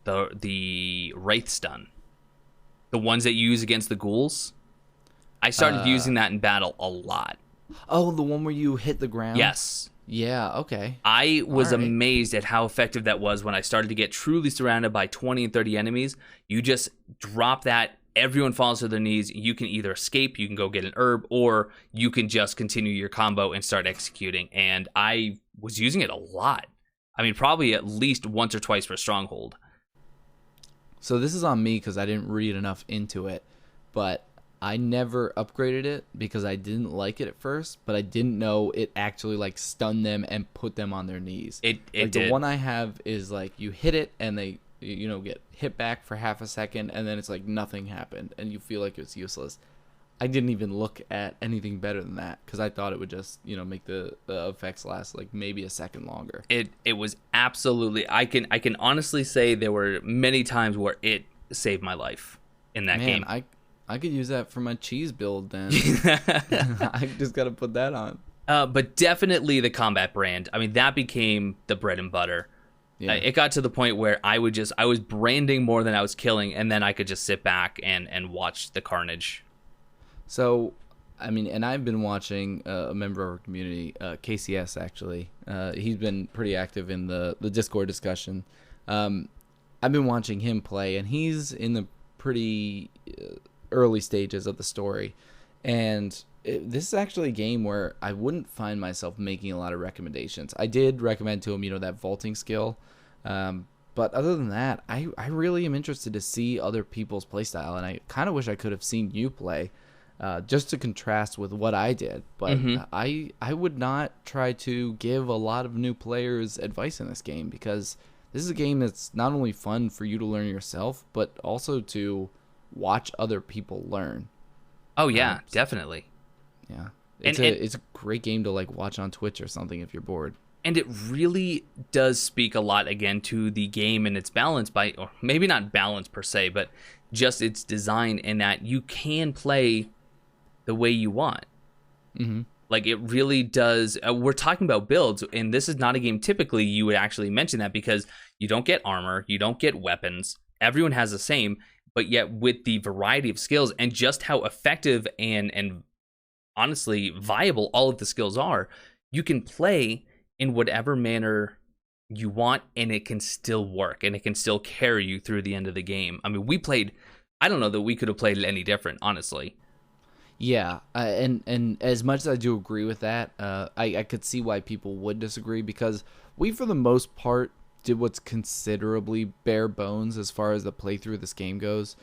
The Wraith Stun. The ones that you use against the ghouls. I started using that in battle a lot. Oh, the one where you hit the ground? Yes. Yeah, okay. I was amazed at how effective that was when I started to get truly surrounded by 20 and 30 enemies. You just drop that everyone falls to their knees. You can either escape, you can go get an herb, or you can just continue your combo and start executing. And I was using it a lot. I mean, probably at least once or twice for Stronghold. So this is on me because I didn't read enough into it, but I never upgraded it because I didn't like it at first, but I didn't know it actually like stunned them and put them on their knees. It like did. The one I have is like you hit it and they get hit back for half a second and then it's like nothing happened and you feel like it's useless. I didn't even look at anything better than that because I thought it would just make the effects last like maybe a second longer. It was absolutely. I can honestly say there were many times where it saved my life in that game. I could use that for my cheese build then. I just got to put that on. But definitely the combat brand. I mean, that became the bread and butter. Yeah. It got to the point where I was branding more than I was killing, and then I could just sit back and watch the carnage. So, I mean, and I've been watching a member of our community, KCS actually. He's been pretty active in the Discord discussion. I've been watching him play, and he's in the pretty early stages of the story. And this is actually a game where I wouldn't find myself making a lot of recommendations. I did recommend to him, that vaulting skill. But other than that, I really am interested to see other people's playstyle, and I kind of wish I could have seen you play. Just to contrast with what I did. But I would not try to give a lot of new players advice in this game because this is a game that's not only fun for you to learn yourself, but also to watch other people learn. Oh, yeah, definitely. Yeah. It's a great game to like watch on Twitch or something if you're bored. And it really does speak a lot, again, to the game and its balance or maybe not balance per se, but just its design in that you can play the way you want. Mm-hmm. Like, it really does. We're talking about builds, and this is not a game typically you would actually mention that because you don't get armor, you don't get weapons. Everyone has the same, but yet with the variety of skills and just how effective and honestly viable all of the skills are, you can play in whatever manner you want, and it can still work, and it can still carry you through the end of the game. I mean, we played, I don't know that we could have played it any different, honestly. Yeah, and as much as I do agree with that, I could see why people would disagree because we, for the most part, did what's considerably bare bones as far as the playthrough of this game goes.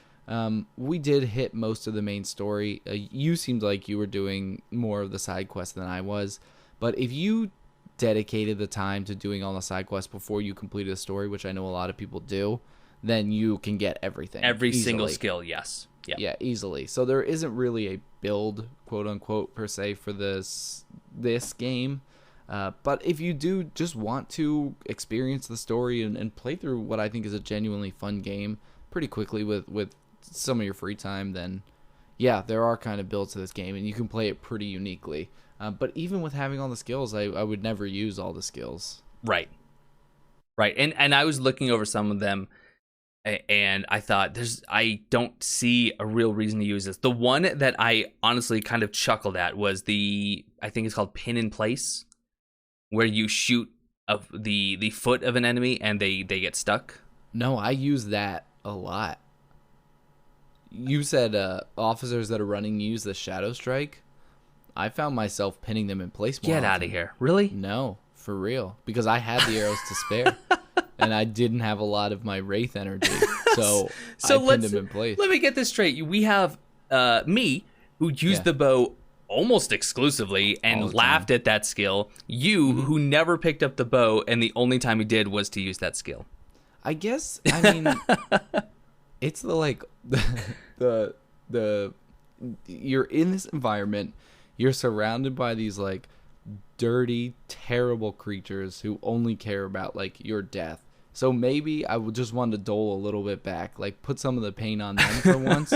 We did hit most of the main story. You seemed like you were doing more of the side quests than I was, but if you dedicated the time to doing all the side quests before you completed the story, which I know a lot of people do, then you can get everything. Every easily. Single skill, yes. Yep. Yeah, easily. So there isn't really a build, quote unquote, per se for this game. But if you do just want to experience the story and play through what I think is a genuinely fun game pretty quickly with some of your free time, then yeah, there are kind of builds to this game, and you can play it pretty uniquely. But even with having all the skills, I would never use all the skills. Right. And I was looking over some of them, and I thought, I don't see a real reason to use this. The one that I honestly kind of chuckled at was I think it's called Pin in Place, where you shoot the foot of an enemy and they get stuck. No, I use that a lot. You said officers that are running use the Shadow Strike. I found myself pinning them in place more Get out of here. Really? No, for real. Because I had the arrows to spare. And I didn't have a lot of my Wraith energy. So I pinned them in place. Let me get this straight. We have me, who used the bow almost exclusively and laughed at that skill. You, who never picked up the bow, and the only time he did was to use that skill. I guess, I mean, it's the you're in this environment, you're surrounded by these, like, dirty, terrible creatures who only care about, like, your death. So maybe I would just want to dole a little bit back, like put some of the pain on them for once.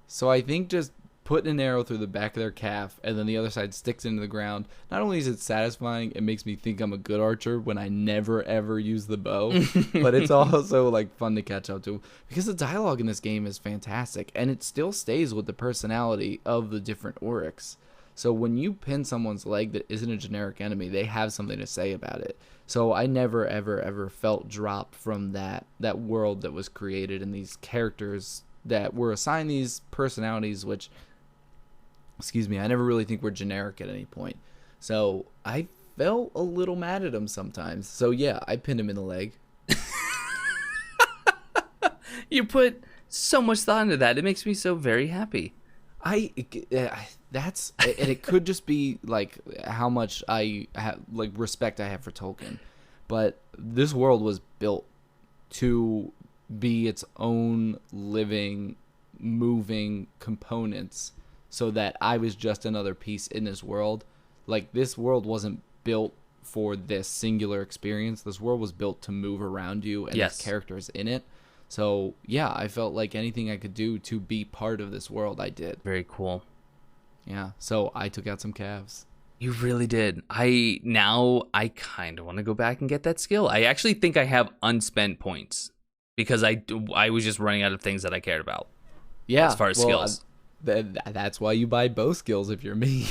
So I think just putting an arrow through the back of their calf and then the other side sticks into the ground. Not only is it satisfying, it makes me think I'm a good archer when I never ever use the bow, but it's also like fun to catch up to because the dialogue in this game is fantastic and it still stays with the personality of the different Oryx. So when you pin someone's leg that isn't a generic enemy, they have something to say about it. So I never, ever, ever felt dropped from that world that was created and these characters that we're assigned these personalities, which, excuse me, I never really think we're generic at any point. So I felt a little mad at him sometimes. So yeah, I pinned him in the leg. You put so much thought into that. It makes me so very happy. That's, and it could just be like how much respect I have for Tolkien, but this world was built to be its own living, moving components, so that I was just another piece in this world. Like, this world wasn't built for this singular experience. This world was built to move around you and yes. there's characters in it. So yeah, I felt like anything I could do to be part of this world, I did. Very cool. Yeah, so I took out some calves. You really did. I kind of want to go back and get that skill. I actually think I have unspent points because I was just running out of things that I cared about. Yeah, as far as skills. That's why you buy bow skills if you're me.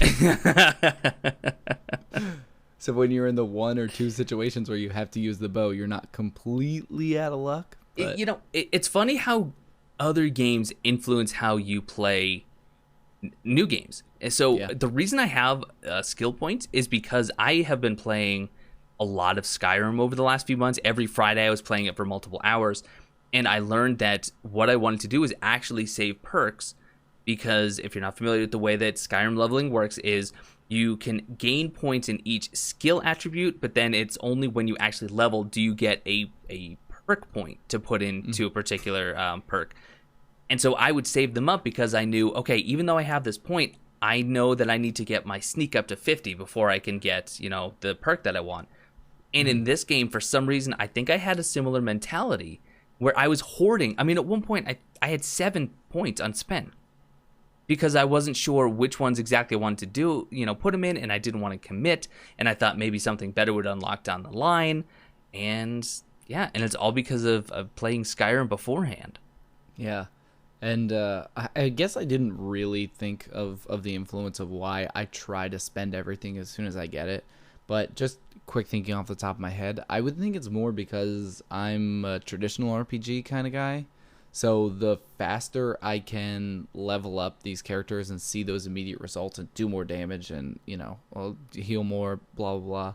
So when you're in the 1 or 2 situations where you have to use the bow, you're not completely out of luck. But... It's funny how other games influence how you play new games. And so the reason I have skill points is because I have been playing a lot of Skyrim over the last few months. Every Friday I was playing it for multiple hours, and I learned that what I wanted to do is actually save perks, because if you're not familiar with the way that Skyrim leveling works is you can gain points in each skill attribute, but then it's only when you actually level do you get a perk point to put into a particular perk. And so I would save them up because I knew, okay, even though I have this point, I know that I need to get my sneak up to 50 before I can get, the perk that I want. And in this game, for some reason, I think I had a similar mentality where I was hoarding. I mean, at one point, I had 7 points unspent because I wasn't sure which ones exactly I wanted to do, put them in, and I didn't want to commit. And I thought maybe something better would unlock down the line. And yeah, and it's all because of playing Skyrim beforehand. Yeah. And I guess I didn't really think of the influence of why I try to spend everything as soon as I get it. But just quick thinking off the top of my head, I would think it's more because I'm a traditional RPG kind of guy. So the faster I can level up these characters and see those immediate results and do more damage and, I'll heal more, blah, blah,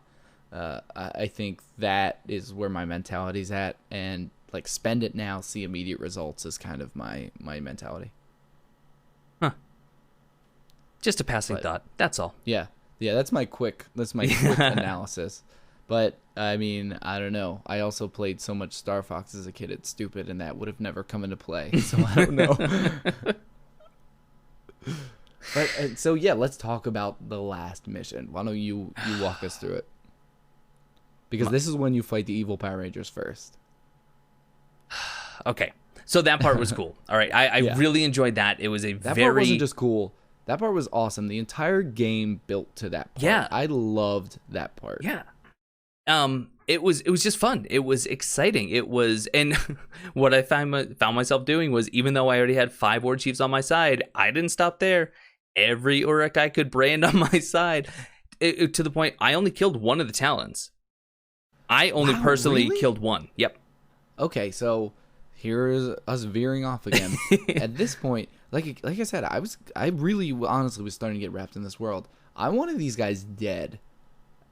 blah. I think that is where my mentality's at. And like, spend it now, see immediate results is kind of my mentality. Huh. Just a passing thought. That's all. Yeah. That's my quick analysis. But I mean, I don't know. I also played so much Star Fox as a kid. It's stupid, and that would have never come into play. So I don't know. But so yeah, let's talk about the last mission. Why don't you walk us through it? Because this is when you fight the evil Power Rangers first. Okay, so that part was cool. All right, I really enjoyed that. It was that part wasn't just cool. That part was awesome. The entire game built to that part. Yeah, I loved that part. Yeah, it was just fun. It was exciting. It was, and what I found myself doing was, even though I already had 5 War Chiefs on my side, I didn't stop there. Every Oryx I could brand on my side, to the point I only killed one of the Talons. I only personally killed one. Yep. Okay, so here's us veering off again. At this point, like I said, I really honestly was starting to get wrapped in this world. I wanted these guys dead,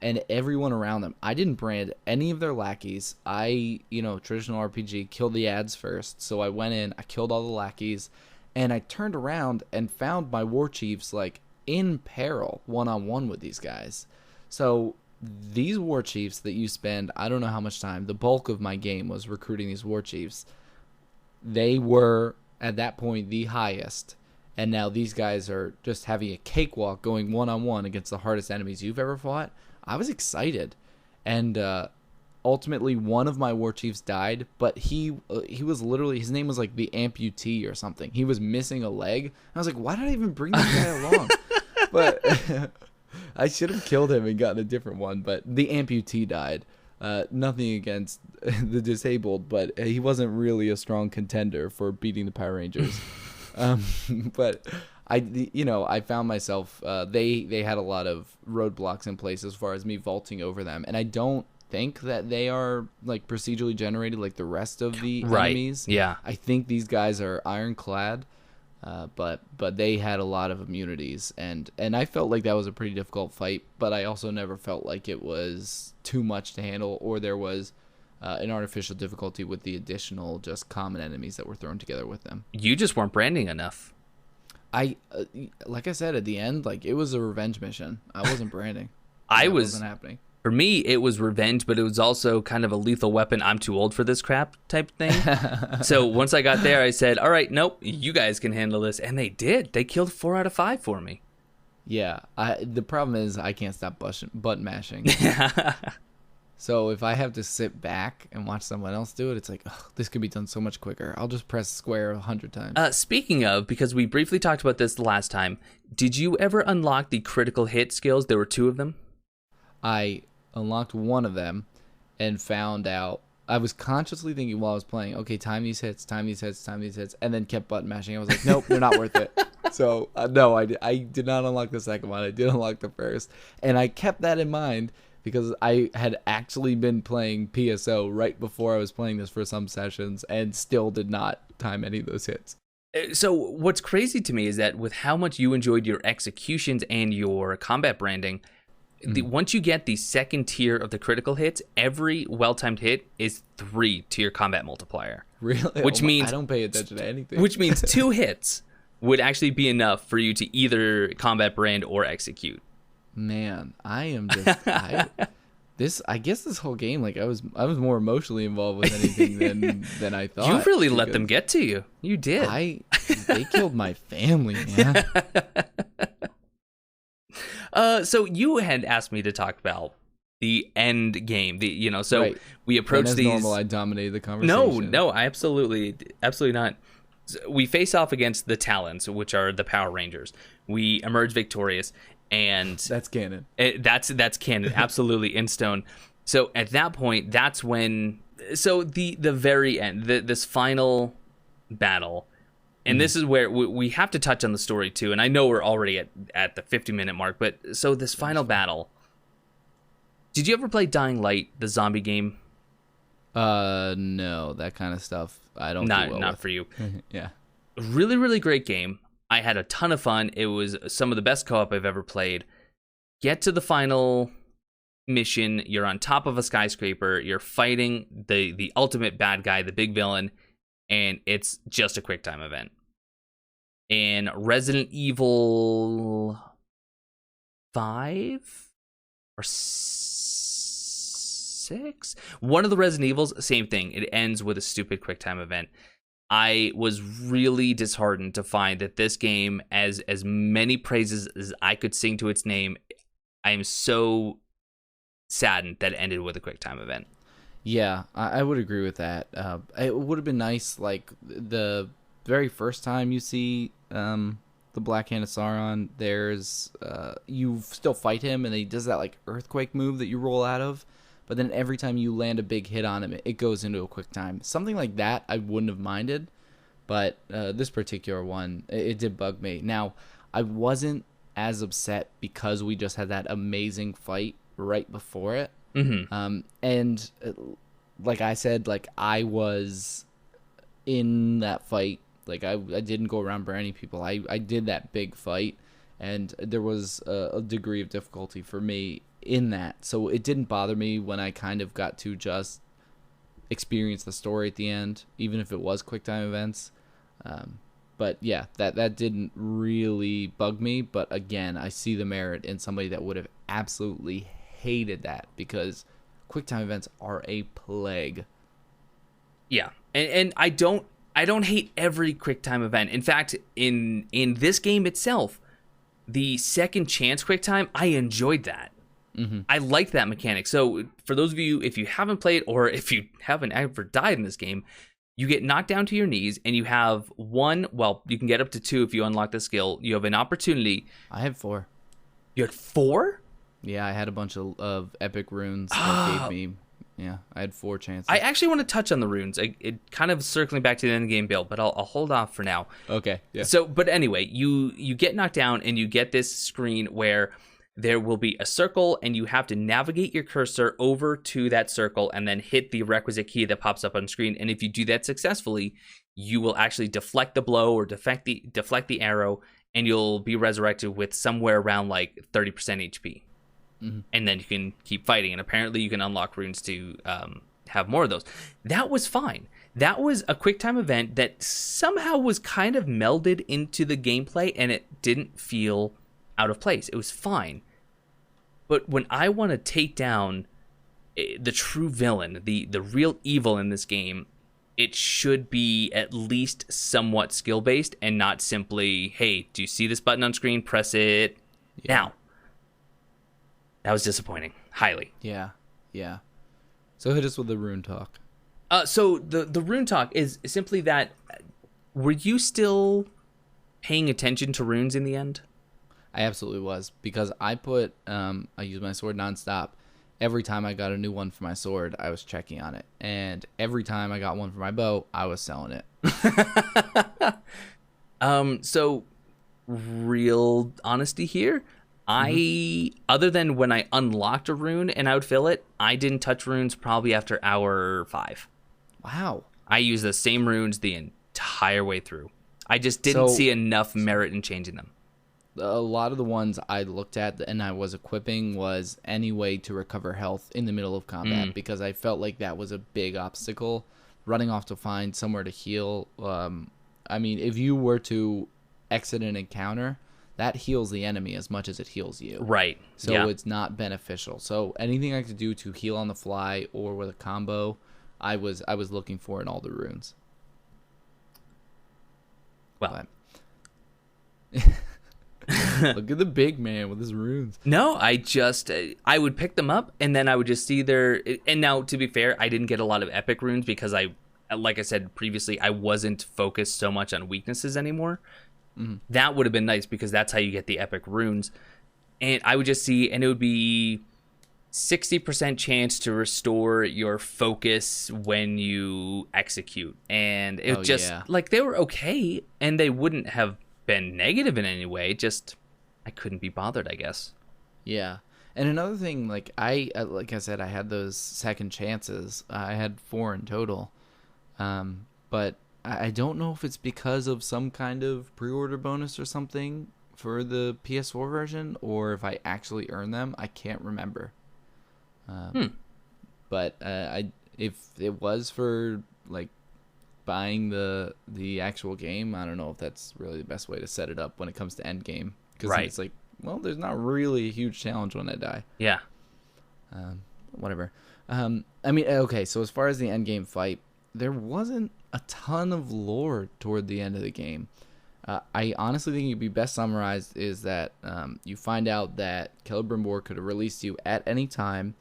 and everyone around them. I didn't brand any of their lackeys. Traditional RPG, killed the ads first. So I went in, I killed all the lackeys, and I turned around and found my war chiefs like in peril, one-on-one with these guys. So these war chiefs that you spend, I don't know how much time, the bulk of my game was recruiting these war chiefs. They were, at that point, the highest. And now these guys are just having a cakewalk going one-on-one against the hardest enemies you've ever fought. I was excited. And ultimately, one of my war chiefs died, but he was literally, his name was like the amputee or something. He was missing a leg. I was like, why did I even bring this guy along? But I should have killed him and gotten a different one, but the amputee died. Nothing against the disabled, but he wasn't really a strong contender for beating the Power Rangers. But I found myself, they had a lot of roadblocks in place as far as me vaulting over them, and I don't think that they are like procedurally generated like the rest of the right. enemies. Yeah. I think these guys are ironclad, but they had a lot of immunities, and I felt like that was a pretty difficult fight, but I also never felt like it was too much to handle, or there was an artificial difficulty with the additional just common enemies that were thrown together with them. You just weren't branding enough. Like I said at the end, like it was a revenge mission. I wasn't branding. Wasn't happening. For me, it was revenge, but it was also kind of a lethal weapon. I'm too old for this crap type thing. So once I got there, I said, all right, nope, you guys can handle this. And they did. They killed 4 out of 5 for me. Yeah. The problem is I can't stop button mashing. So if I have to sit back and watch someone else do it, it's like, oh, this could be done so much quicker. I'll just press square 100 times. Speaking of, because we briefly talked about this the last time, did you ever unlock the critical hit skills? There were 2 of them. I unlocked one of them and found out. I was consciously thinking while I was playing, okay, time these hits, and then kept button mashing. I was like, nope, they're not worth it. So, no, I did not unlock the second one. I did unlock the first. And I kept that in mind because I had actually been playing PSO right before I was playing this for some sessions and still did not time any of those hits. So what's crazy to me is that with how much you enjoyed your executions and your combat branding, once you get the second tier of the critical hits, every well-timed hit is 3 to your combat multiplier. Really? Which means I don't pay attention to anything. Which means 2 hits would actually be enough for you to either combat brand or execute. Man, I am just I guess this whole game, like I was more emotionally involved with anything than I thought. You really let them get to you. You did. They killed my family, man. So you had asked me to talk about the end game. Right. We approach these. Normal, I dominated the conversation. No, I absolutely not. So we face off against the Talons, which are the Power Rangers. We emerge victorious, and that's canon. That's canon, absolutely in stone. So at that point, that's when. So the very end, this final battle. And this is where we have to touch on the story, too. And I know we're already at the 50-minute mark. But so this final battle. Did you ever play Dying Light, the zombie game? No. That kind of stuff I don't do well Not with. for you. Yeah. Really, really great game. I had a ton of fun. It was some of the best co-op I've ever played. Get to the final mission. You're on top of a skyscraper. You're fighting the ultimate bad guy, the big villain. And it's just a quick time event. In Resident Evil 5 or 6? One of the Resident Evils, same thing. It ends with a stupid quick time event. I was really disheartened to find that this game, as many praises as I could sing to its name, I am so saddened that it ended with a quick time event. Yeah, I would agree with that. It would have been nice, like, the very first time you see the Black Hand of Sauron, there's, you still fight him, and he does that, like, earthquake move that you roll out of, but then every time you land a big hit on him, it goes into a quick time. Something like that I wouldn't have minded, but this particular one, it did bug me. Now, I wasn't as upset because we just had that amazing fight right before it. Mm-hmm. And like I said, like I was in that fight. Like I didn't go around burning people. I did that big fight, and there was a degree of difficulty for me in that. So it didn't bother me when I kind of got to just experience the story at the end, even if it was quick time events. But yeah, that didn't really bug me. But again, I see the merit in somebody that would have absolutely hated that, because QuickTime events are a plague. Yeah, and I don't hate every QuickTime event. In fact, in this game itself, the second chance QuickTime, I enjoyed that. Mm-hmm. I liked that mechanic. So for those of you, if you haven't played or if you haven't ever died in this game, you get knocked down to your knees, and you have one. Well, you can get up to 2 if you unlock the skill. You have an opportunity. I had 4. You had 4? Yeah, I had a bunch of epic runes that gave me. Yeah, I had 4 chances. I actually want to touch on the runes. It kind of circling back to the end game build, but I'll hold off for now. Okay. Yeah. So, but anyway, you get knocked down, and you get this screen where there will be a circle, and you have to navigate your cursor over to that circle and then hit the requisite key that pops up on screen. And if you do that successfully, you will actually deflect the blow or deflect the arrow, and you'll be resurrected with somewhere around like 30% HP. Mm-hmm. And then you can keep fighting. And apparently you can unlock runes to have more of those. That was fine. That was a quick time event that somehow was kind of melded into the gameplay, and it didn't feel out of place. It was fine. But when I want to take down the true villain, the real evil in this game, it should be at least somewhat skill-based and not simply, hey, do you see this button on screen? Press it now. That was disappointing. Highly. Yeah. So hit us with the rune talk. So the rune talk is simply that, were you still paying attention to runes in the end? I absolutely was, because I used my sword nonstop. Every time I got a new one for my sword, I was checking on it. And every time I got one for my bow, I was selling it. So real honesty here. Other than when I unlocked a rune and I would fill it, I didn't touch runes probably after hour 5. Wow. I used the same runes the entire way through. I just didn't see enough merit in changing them. A lot of the ones I looked at and I was equipping was any way to recover health in the middle of combat, because I felt like that was a big obstacle. Running off to find somewhere to heal. I mean, if you were to exit an encounter, that heals the enemy as much as it heals you. Right. So it's not beneficial. So anything I could do to heal on the fly or with a combo, I was looking for in all the runes. Well. Look at the big man with his runes. No, I would pick them up, and then I would just see and now, to be fair, I didn't get a lot of epic runes because like I said previously, I wasn't focused so much on weaknesses anymore. Mm-hmm. That would have been nice, because that's how you get the epic runes. And I would just see, and it would be 60% chance to restore your focus when you execute. And it like, they were okay, and they wouldn't have been negative in any way, just I couldn't be bothered, I guess. Yeah. And another thing, like I said, I had those second chances. I had 4 in total. But I don't know if it's because of some kind of pre-order bonus or something for the PS4 version, or if I actually earned them. I can't remember. But if it was for like buying the actual game, I don't know if that's really the best way to set it up when it comes to endgame, because it's like, well, there's not really a huge challenge when I die. Yeah. Whatever. I mean, okay, so as far as the endgame fight, there wasn't a ton of lore toward the end of the game. I honestly think it'd be best summarized is that you find out that Celebrimbor could have released you at any time,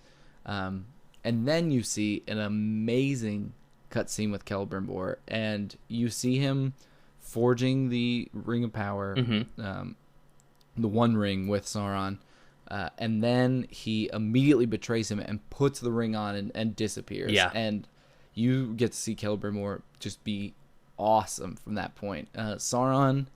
and then you see an amazing cutscene with Celebrimbor, and you see him forging the Ring of Power, the One Ring with Sauron, and then he immediately betrays him and puts the ring on and disappears. Yeah. And you get to see Celebrimbor just be awesome from that point. Sauron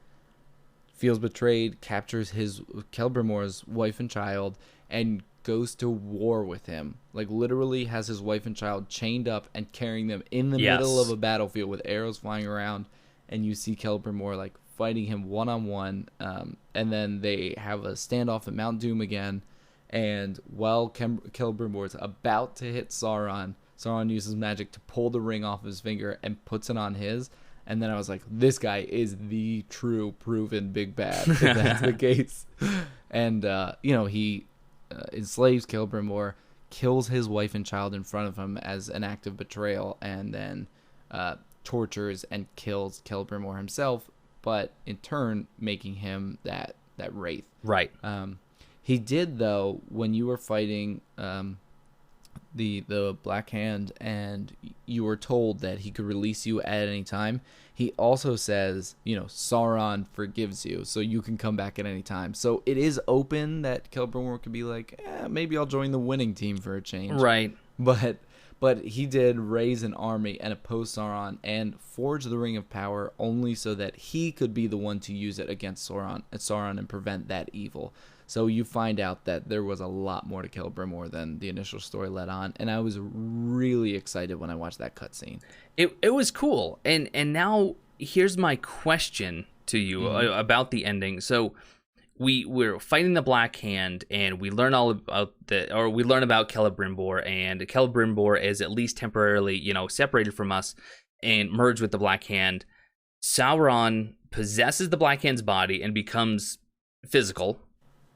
feels betrayed, captures Celebrimbor's wife and child, and goes to war with him. Like, literally has his wife and child chained up and carrying them in the middle of a battlefield with arrows flying around, and you see Celebrimbor like fighting him one-on-one, and then they have a standoff at Mount Doom again, and while Celebrimbor is about to hit Sauron uses magic to pull the ring off his finger and puts it on his, and then I was like, this guy is the true proven big bad, if that's the case. And he enslaves Celebrimbor, kills his wife and child in front of him as an act of betrayal, and then tortures and kills Celebrimbor himself, but in turn making him that wraith. Right. He did, though, when you were fighting the Black Hand and you were told that he could release you at any time, he also says, Sauron forgives you, so you can come back at any time. So it is open that Celebrimbor could be like, maybe I'll join the winning team for a change. Right. But he did raise an army and oppose Sauron and forge the Ring of Power only so that he could be the one to use it against Sauron and prevent that evil. So you find out that there was a lot more to Celebrimbor than the initial story led on, and I was really excited when I watched that cutscene. It was cool, and now here's my question to you about the ending. So we're fighting the Black Hand, and we learn all about we learn about Celebrimbor, and Celebrimbor is at least temporarily, separated from us and merged with the Black Hand. Sauron possesses the Black Hand's body and becomes physical.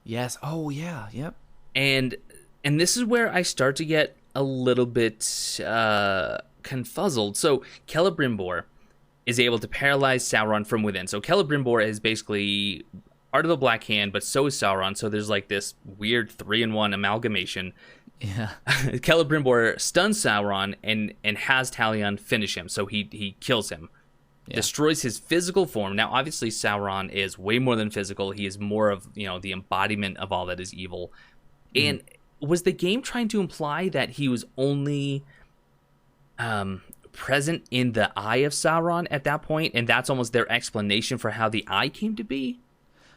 Yes. Oh yeah. Yep. And this is where I start to get a little bit confuzzled. So Celebrimbor is able to paralyze Sauron from within. So Celebrimbor is basically part of the Black Hand, but so is Sauron. So there's like this weird 3-in-1 amalgamation. Yeah. Celebrimbor stuns Sauron and has Tallian finish him. So he kills him. Yeah. Destroys his physical form. Now, obviously, Sauron is way more than physical. He is more of, the embodiment of all that is evil. And was the game trying to imply that he was only present in the eye of Sauron at that point, and that's almost their explanation for how the eye came to be?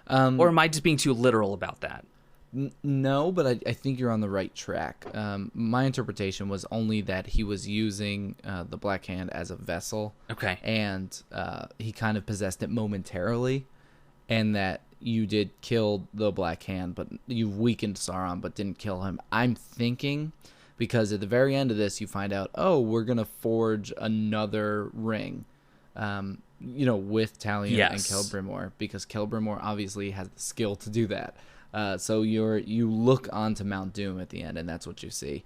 Or am I just being too literal about that? No, but I think you're on the right track. My interpretation was only that he was using the Black Hand as a vessel. Okay. And he kind of possessed it momentarily, and that you did kill the Black Hand, but you weakened Sauron, but didn't kill him. I'm thinking, because at the very end of this, you find out, we're going to forge another ring, with Tallian and Celebrimbor, because Celebrimbor obviously has the skill to do that. So you look onto Mount Doom at the end, and that's what you see.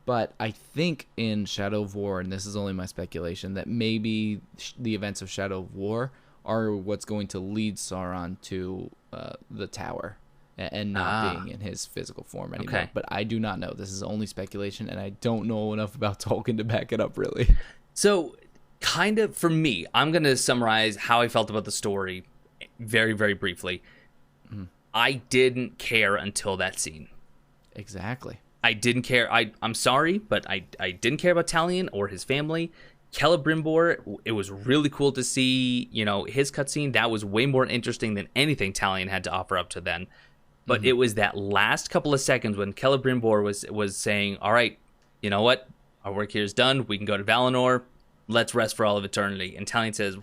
But I think in Shadow of War, and this is only my speculation, that maybe the events of Shadow of War are what's going to lead Sauron to the tower and not being in his physical form anymore. Okay. But I do not know. This is only speculation, and I don't know enough about Tolkien to back it up, really. So, kind of, for me, I'm going to summarize how I felt about the story very, very briefly. I didn't care until that scene. Exactly. I didn't care. I'm sorry, but I didn't care about Tallian or his family. Celebrimbor, it was really cool to see, his cutscene. That was way more interesting than anything Tallian had to offer up to then. But it was that last couple of seconds when Celebrimbor was saying, all right, you know what? Our work here is done. We can go to Valinor. Let's rest for all of eternity. And Tallian says,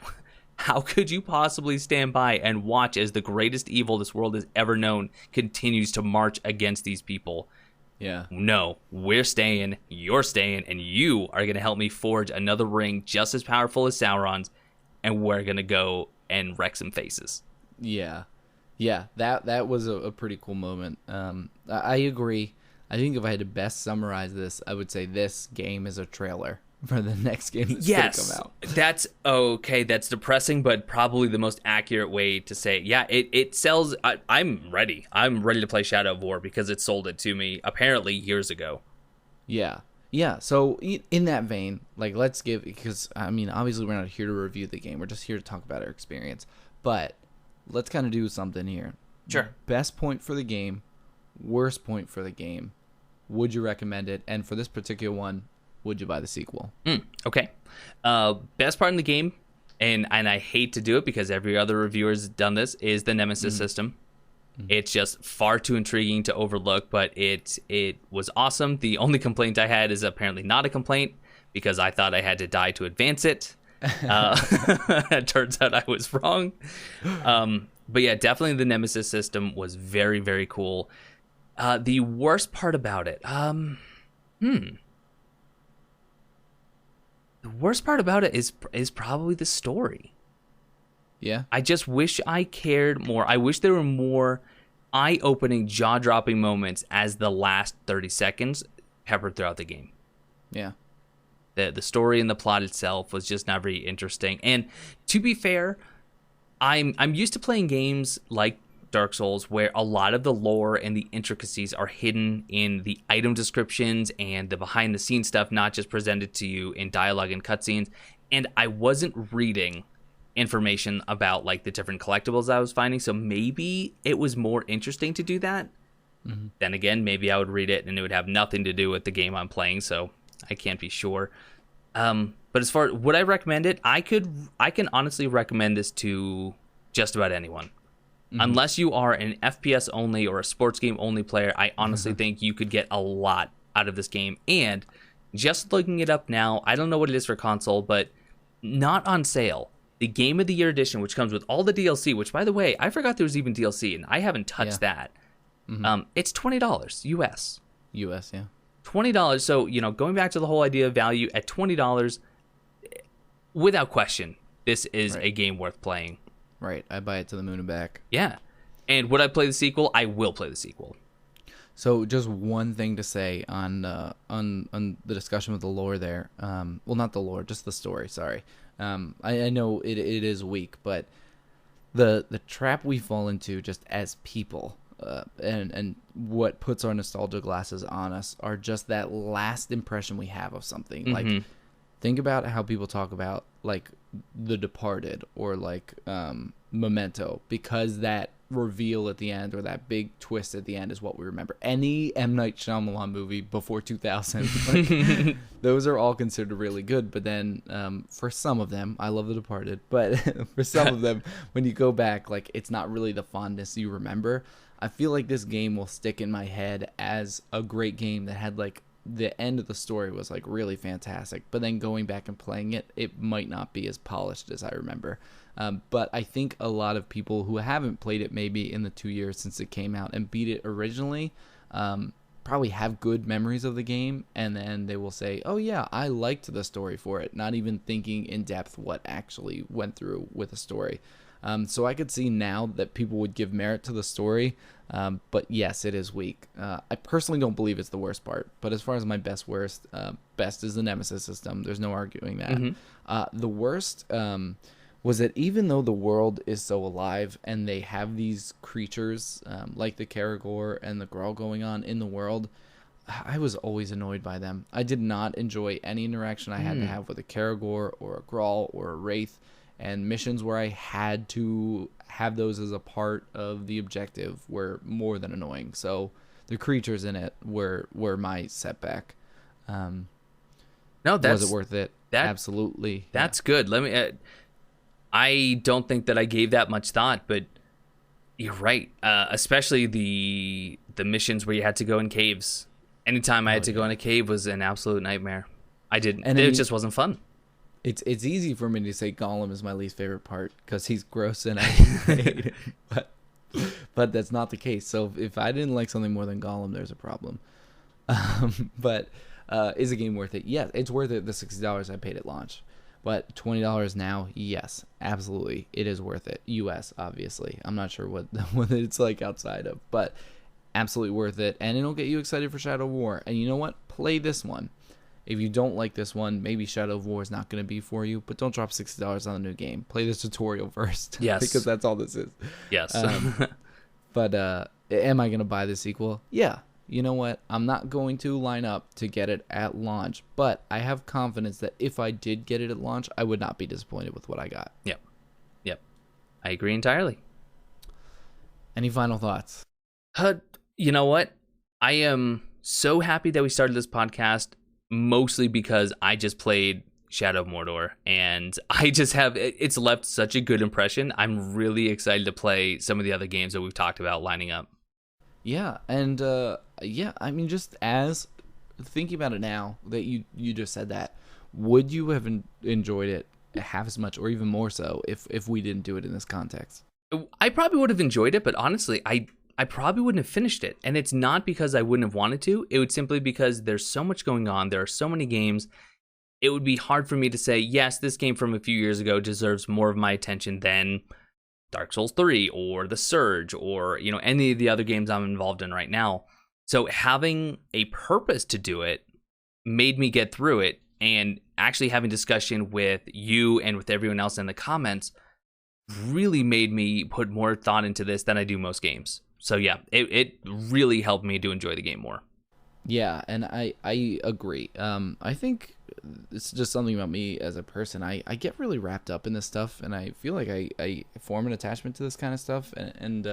how could you possibly stand by and watch as the greatest evil this world has ever known continues to march against these people? Yeah. No, we're staying, you're staying, and you are going to help me forge another ring just as powerful as Sauron's, and we're going to go and wreck some faces. Yeah. Yeah, that was a pretty cool moment. I agree. I think if I had to best summarize this, I would say this game is a trailer for the next game that's going to come out. That's okay. That's depressing, but probably the most accurate way to say it. Yeah, it sells. I'm ready. I'm ready to play Shadow of War because it sold it to me apparently years ago. Yeah. So in that vein, let's give, because obviously we're not here to review the game. We're just here to talk about our experience. But let's kind of do something here. Sure. Best point for the game, worst point for the game. Would you recommend it? And for this particular one, would you buy the sequel? Okay. Best part in the game, and I hate to do it because every other reviewer has done this, is the Nemesis system. It's just far too intriguing to overlook, but it was awesome. The only complaint I had is apparently not a complaint because I thought I had to die to advance it. It turns out I was wrong. But yeah, definitely the Nemesis system was very, very cool. The worst part about it, the worst part about it is probably the story. Yeah. I just wish I cared more. I wish there were more eye-opening, jaw-dropping moments as the last 30 seconds peppered throughout the game. Yeah. The story and the plot itself was just not very interesting. And to be fair, I'm used to playing games like Dark Souls where a lot of the lore and the intricacies are hidden in the item descriptions and the behind-the-scenes stuff, not just presented to you in dialogue and cutscenes. And I wasn't reading information about the different collectibles I was finding, so maybe it was more interesting to do that. Then again, maybe I would read it and it would have nothing to do with the game I'm playing, so I can't be sure. But as far as would I recommend it, I can honestly recommend this to just about anyone. Unless you are an FPS only or a sports game only player, I honestly think you could get a lot out of this game. And just looking it up now, I don't know what it is for console, but not on sale. The Game of the Year edition, which comes with all the DLC, which, by the way, I forgot there was even DLC, and I haven't touched that. It's $20 US. US, yeah. $20. So, going back to the whole idea of value, at $20, without question, this is a game worth playing. Right, I buy it to the moon and back. Yeah. And would I play the sequel? I will play the sequel. So just one thing to say on the discussion with the lore there. Well, not the lore, just the story, sorry. I know it is weak, but the trap we fall into just as people, and what puts our nostalgia glasses on us are just that last impression we have of something. Like, think about how people talk about, like, The Departed or, like, Memento, because that reveal at the end or that big twist at the end is what we remember. Any M. Night Shyamalan movie before 2000, like, those are all considered really good. But then for some of them, I love The Departed, but for some of them, when you go back, like, it's not really the fondness you remember. I feel like this game will stick in my head as a great game that had, like, the end of the story was, like, really fantastic, but then going back and playing it, it might not be as polished as I remember. But I think a lot of people who haven't played it maybe in the 2 years since it came out and beat it originally probably have good memories of the game, and then they will say, oh yeah, I liked the story for it, not even thinking in depth what actually went through with the story. So I could see now that people would give merit to the story, but yes, it is weak. I personally don't believe it's the worst part, but as far as my best is the Nemesis System. There's no arguing that. The worst was that even though the world is so alive and they have these creatures like the Karagor and the Grawl going on in the world, I was always annoyed by them. I did not enjoy any interaction I had to have with a Karagor or a Grawl or a Wraith. And missions where I had to have those as a part of the objective were more than annoying. So the creatures in it were my setback. No, was it worth it? Absolutely. That's good. Let me. I don't think that I gave that much thought, but you're right. Especially the missions where you had to go in caves. Anytime I had to go in a cave was an absolute nightmare. I didn't. It just wasn't fun. It's easy for me to say Gollum is my least favorite part because he's gross and I hate him. But that's not the case. So if I didn't like something more than Gollum, there's a problem. But is a game worth it? Yes, it's worth it. The $60 I paid at launch. But $20 now, yes, absolutely, it is worth it. US, obviously. I'm not sure what it's like outside of, but absolutely worth it. And it'll get you excited for Shadow of War. And you know what? Play this one. If you don't like this one, maybe Shadow of War is not going to be for you, but don't drop $60 on a new game. Play this tutorial first. Yes. Because that's all this is. Yes. But am I going to buy the sequel? Yeah. You know what? I'm not going to line up to get it at launch, but I have confidence that if I did get it at launch, I would not be disappointed with what I got. Yep. I agree entirely. Any final thoughts? You know what? I am so happy that we started this podcast, mostly because I just played Shadow of Mordor, and I just have, it's left such a good impression. I'm really excited to play some of the other games that we've talked about lining up. Yeah, and I mean, just as thinking about it now that you just said that, would you have enjoyed it half as much or even more so if we didn't do it in this context? I probably would have enjoyed it, but honestly, I probably wouldn't have finished it. And it's not because I wouldn't have wanted to. It would simply because there's so much going on. There are so many games. It would be hard for me to say, yes, this game from a few years ago deserves more of my attention than Dark Souls 3 or The Surge or, any of the other games I'm involved in right now. So having a purpose to do it made me get through it, and actually having discussion with you and with everyone else in the comments really made me put more thought into this than I do most games. So yeah, it really helped me to enjoy the game more. Yeah, and I agree. I think it's just something about me as a person. I get really wrapped up in this stuff, and I feel like I form an attachment to this kind of stuff. And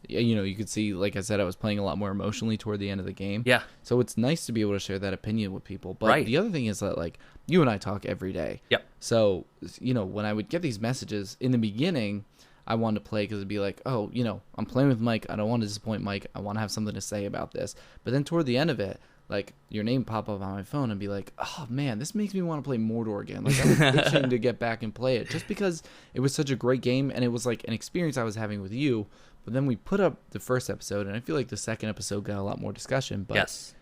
you could see, like I said, I was playing a lot more emotionally toward the end of the game. Yeah. So it's nice to be able to share that opinion with people. But the other thing is that, like, you and I talk every day. Yep. So, when I would get these messages in the beginning, I wanted to play because it'd be like, oh, I'm playing with Mike. I don't want to disappoint Mike. I want to have something to say about this. But then toward the end of it, like, your name pop up on my phone and be like, oh, man, this makes me want to play Mordor again. Like, I was itching to get back and play it just because it was such a great game, and it was like an experience I was having with you. But then we put up the first episode, and I feel like the second episode got a lot more discussion. But yes.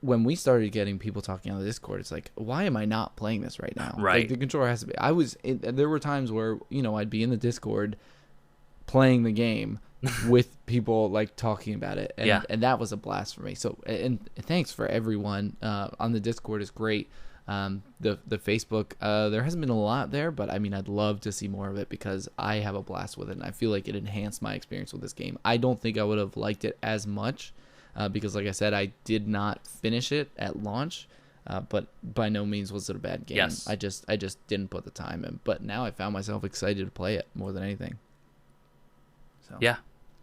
When we started getting people talking on the Discord, it's like, why am I not playing this right now? Right. Like, the controller has to be. There were times where, I'd be in the Discord playing the game with people like talking about it, and that was a blast for me. So, and thanks for everyone on the Discord is great. The Facebook, there hasn't been a lot there, but I mean, I'd love to see more of it because I have a blast with it, and I feel like it enhanced my experience with this game. I don't think I would have liked it as much because, like I said, I did not finish it at launch. But by no means was it a bad game. Yes. I just didn't put the time in. But now I found myself excited to play it more than anything. So. Yeah,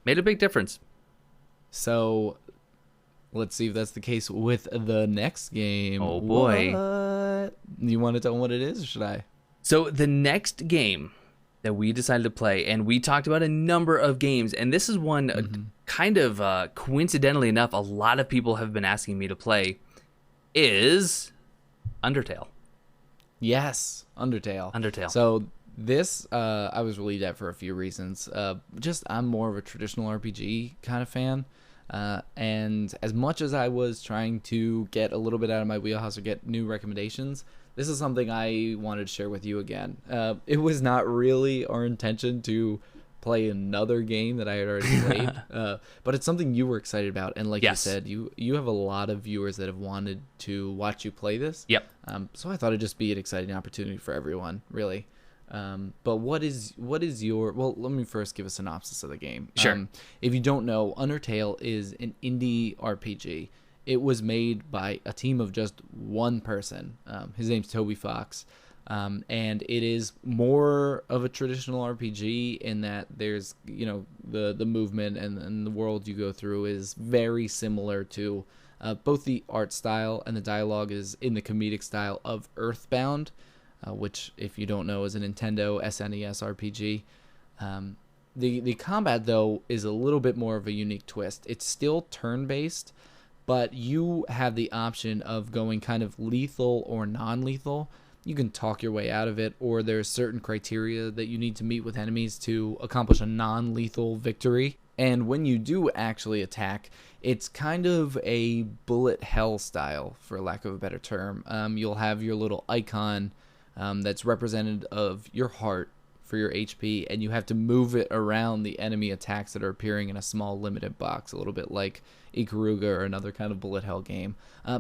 made a big difference. So let's see if that's the case with the next game. Oh boy. What? You want to tell them what it is, or should I? So the next game that we decided to play, and we talked about a number of games, and this is one kind of coincidentally enough, a lot of people have been asking me to play, is Undertale. Yes, Undertale. So this, I was relieved at for a few reasons. I'm more of a traditional RPG kind of fan. And as much as I was trying to get a little bit out of my wheelhouse or get new recommendations, this is something I wanted to share with you again. It was not really our intention to play another game that I had already played, but it's something you were excited about. And like you said, you have a lot of viewers that have wanted to watch you play this. Yep. So I thought it'd just be an exciting opportunity for everyone, really. But what is your, well, let me first give a synopsis of the game. Sure. If you don't know, Undertale is an indie RPG. It was made by a team of just one person. His name's Toby Fox. And it is more of a traditional RPG in that there's, the movement and the world you go through is very similar to both the art style and the dialogue is in the comedic style of Earthbound, which, if you don't know, is a Nintendo SNES RPG. The combat, though, is a little bit more of a unique twist. It's still turn-based, but you have the option of going kind of lethal or non-lethal. You can talk your way out of it, or there's certain criteria that you need to meet with enemies to accomplish a non-lethal victory. And when you do actually attack, it's kind of a bullet hell style, for lack of a better term. You'll have your little icon that's representative of your heart for your HP, and you have to move it around the enemy attacks that are appearing in a small limited box, a little bit like Ikaruga or another kind of bullet hell game.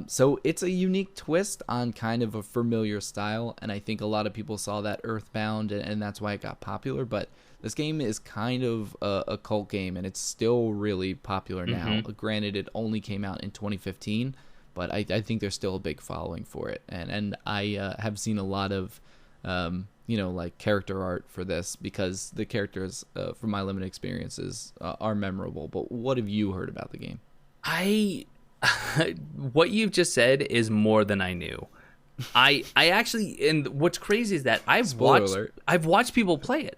So it's a unique twist on kind of a familiar style, and I think a lot of people saw that Earthbound, and that's why it got popular. But this game is kind of a cult game, and it's still really popular now. Granted, it only came out in 2015, but I think there's still a big following for it, and I have seen a lot of like character art for this because the characters, from my limited experiences, are memorable. But what have you heard about the game? What you've just said is more than I knew. I actually, and what's crazy is that I've watched people play it.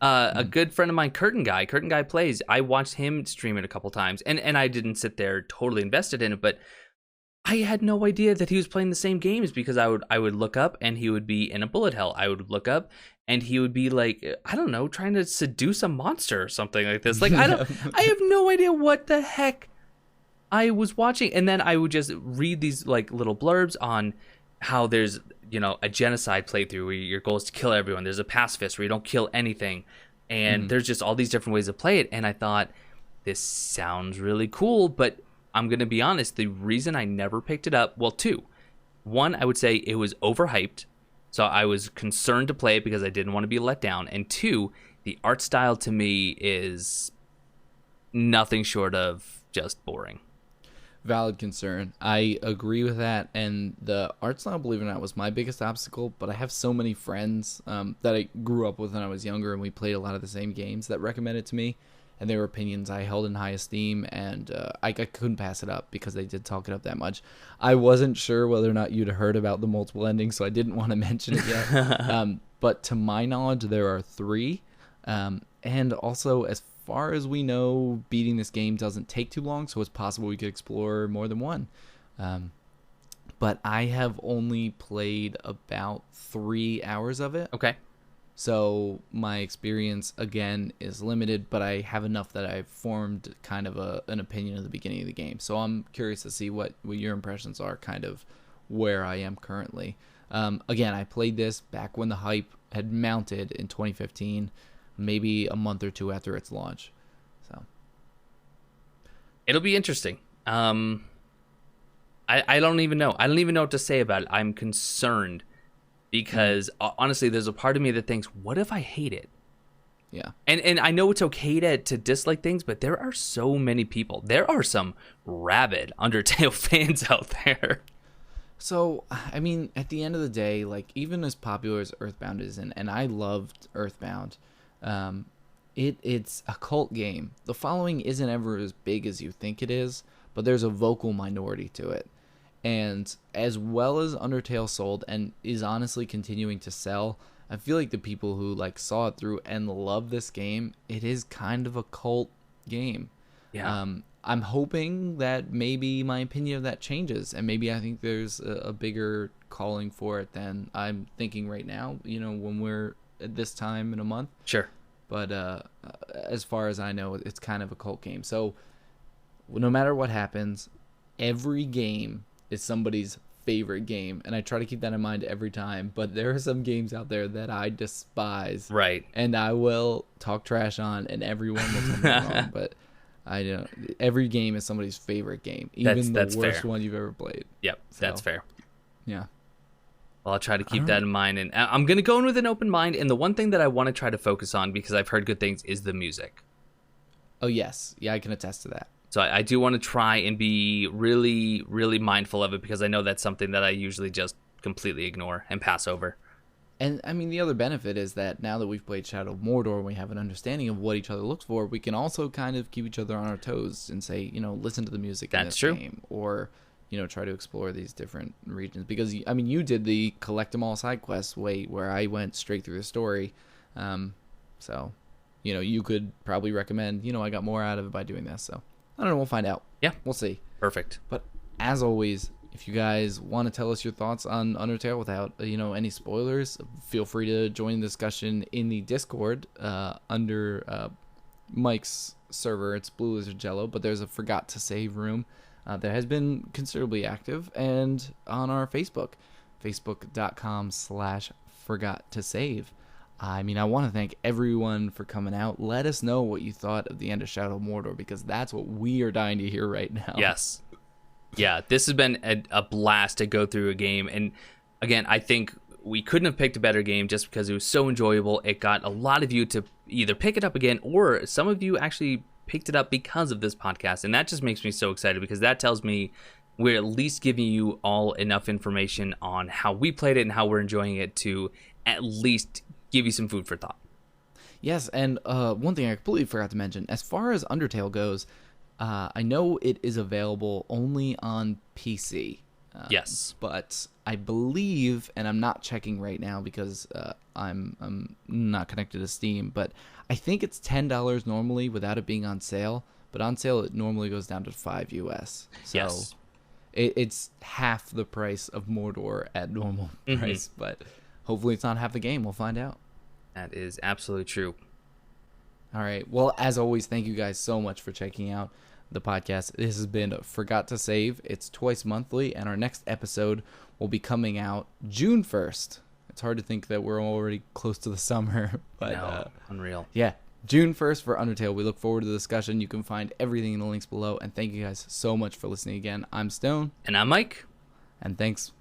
A good friend of mine, Curtain Guy plays. I watched him stream it a couple times, and I didn't sit there totally invested in it, but I had no idea that he was playing the same games because I would look up and he would be in a bullet hell. I would look up and he would be like, I don't know, trying to seduce a monster or something like this. Like I have no idea what the heck I was watching. And then I would just read these like little blurbs on how there's, a genocide playthrough where your goal is to kill everyone. There's a pacifist where you don't kill anything. And there's just all these different ways to play it. And I thought, this sounds really cool, but I'm going to be honest, the reason I never picked it up, well, two. One, I would say it was overhyped, so I was concerned to play it because I didn't want to be let down. And two, the art style to me is nothing short of just boring. Valid concern. I agree with that, and the art style, believe it or not, was my biggest obstacle, but I have so many friends that I grew up with when I was younger, and we played a lot of the same games that recommended to me. And their opinions I held in high esteem, and I couldn't pass it up because they did talk it up that much. I wasn't sure whether or not you'd heard about the multiple endings, so I didn't want to mention it yet. But to my knowledge, there are 3. And also, as far as we know, beating this game doesn't take too long, so it's possible we could explore more than one. But I have only played about 3 hours of it. Okay. So my experience, again, is limited, but I have enough that I've formed kind of an opinion at the beginning of the game. So I'm curious to see what your impressions are, kind of where I am currently. Again, I played this back when the hype had mounted in 2015, maybe a month or two after its launch. So it'll be interesting. I don't even know. I don't even know what to say about it. I'm concerned because honestly, there's a part of me that thinks, what if I hate it? Yeah. And I know it's okay to dislike things, but there are so many people. There are some rabid Undertale fans out there. So, I mean, at the end of the day, like, even as popular as Earthbound is, and I loved Earthbound, it's a cult game. The following isn't ever as big as you think it is, but there's a vocal minority to it. And as well as Undertale sold and is honestly continuing to sell, I feel like the people who like saw it through and love this game, it is kind of a cult game. Yeah. I'm hoping that maybe my opinion of that changes, and maybe I think there's a bigger calling for it than I'm thinking right now, when we're at this time in a month. Sure. But as far as I know, it's kind of a cult game. So no matter what happens, every game is somebody's favorite game, and I try to keep that in mind every time. But there are some games out there that I despise, right? And I will talk trash on, and everyone will tell me wrong. But I don't. Every game is somebody's favorite game, even the worst one you've ever played. Yep, so, that's fair. Yeah. Well, I'll try to keep that in mind, and I'm gonna go in with an open mind. And the one thing that I want to try to focus on, because I've heard good things, is the music. Oh yes, yeah, I can attest to that. So I do want to try and be really, really mindful of it, because I know that's something that I usually just completely ignore and pass over. And, I mean, the other benefit is that now that we've played Shadow of Mordor and we have an understanding of what each other looks for, we can also kind of keep each other on our toes and say, listen to the music in this game. Or, try to explore these different regions. Because, I mean, you did the collect them all side quest where I went straight through the story. So, you could probably recommend, I got more out of it by doing this, so. I don't know. We'll find out. Yeah. We'll see. Perfect. But as always, if you guys want to tell us your thoughts on Undertale without, any spoilers, feel free to join the discussion in the Discord under Mike's server. It's Blue Lizard Jello, but there's a Forgot to Save room that has been considerably active, and on our Facebook, facebook.com/Forgot to Save. I mean, I want to thank everyone for coming out. Let us know what you thought of the end of Shadow of Mordor, because that's what we are dying to hear right now. Yes. Yeah, this has been a blast to go through a game. And again, I think we couldn't have picked a better game just because it was so enjoyable. It got a lot of you to either pick it up again, or some of you actually picked it up because of this podcast. And that just makes me so excited, because that tells me we're at least giving you all enough information on how we played it and how we're enjoying it to at least give you some food for thought. Yes, and one thing I completely forgot to mention, as far as Undertale goes, I know it is available only on PC. Yes. But I believe, and I'm not checking right now because I'm not connected to Steam, but I think it's $10 normally without it being on sale. But on sale, it normally goes down to $5 US. So yes. It's half the price of Mordor at normal price, but hopefully it's not half the game. We'll find out. That is absolutely true. All right. Well, as always, thank you guys so much for checking out the podcast. This has been Forgot to Save. It's twice monthly, and our next episode will be coming out June 1st. It's hard to think that we're already close to the summer. But, no, unreal. Yeah, June 1st for Undertale. We look forward to the discussion. You can find everything in the links below, and thank you guys so much for listening again. I'm Stone. And I'm Mike. And thanks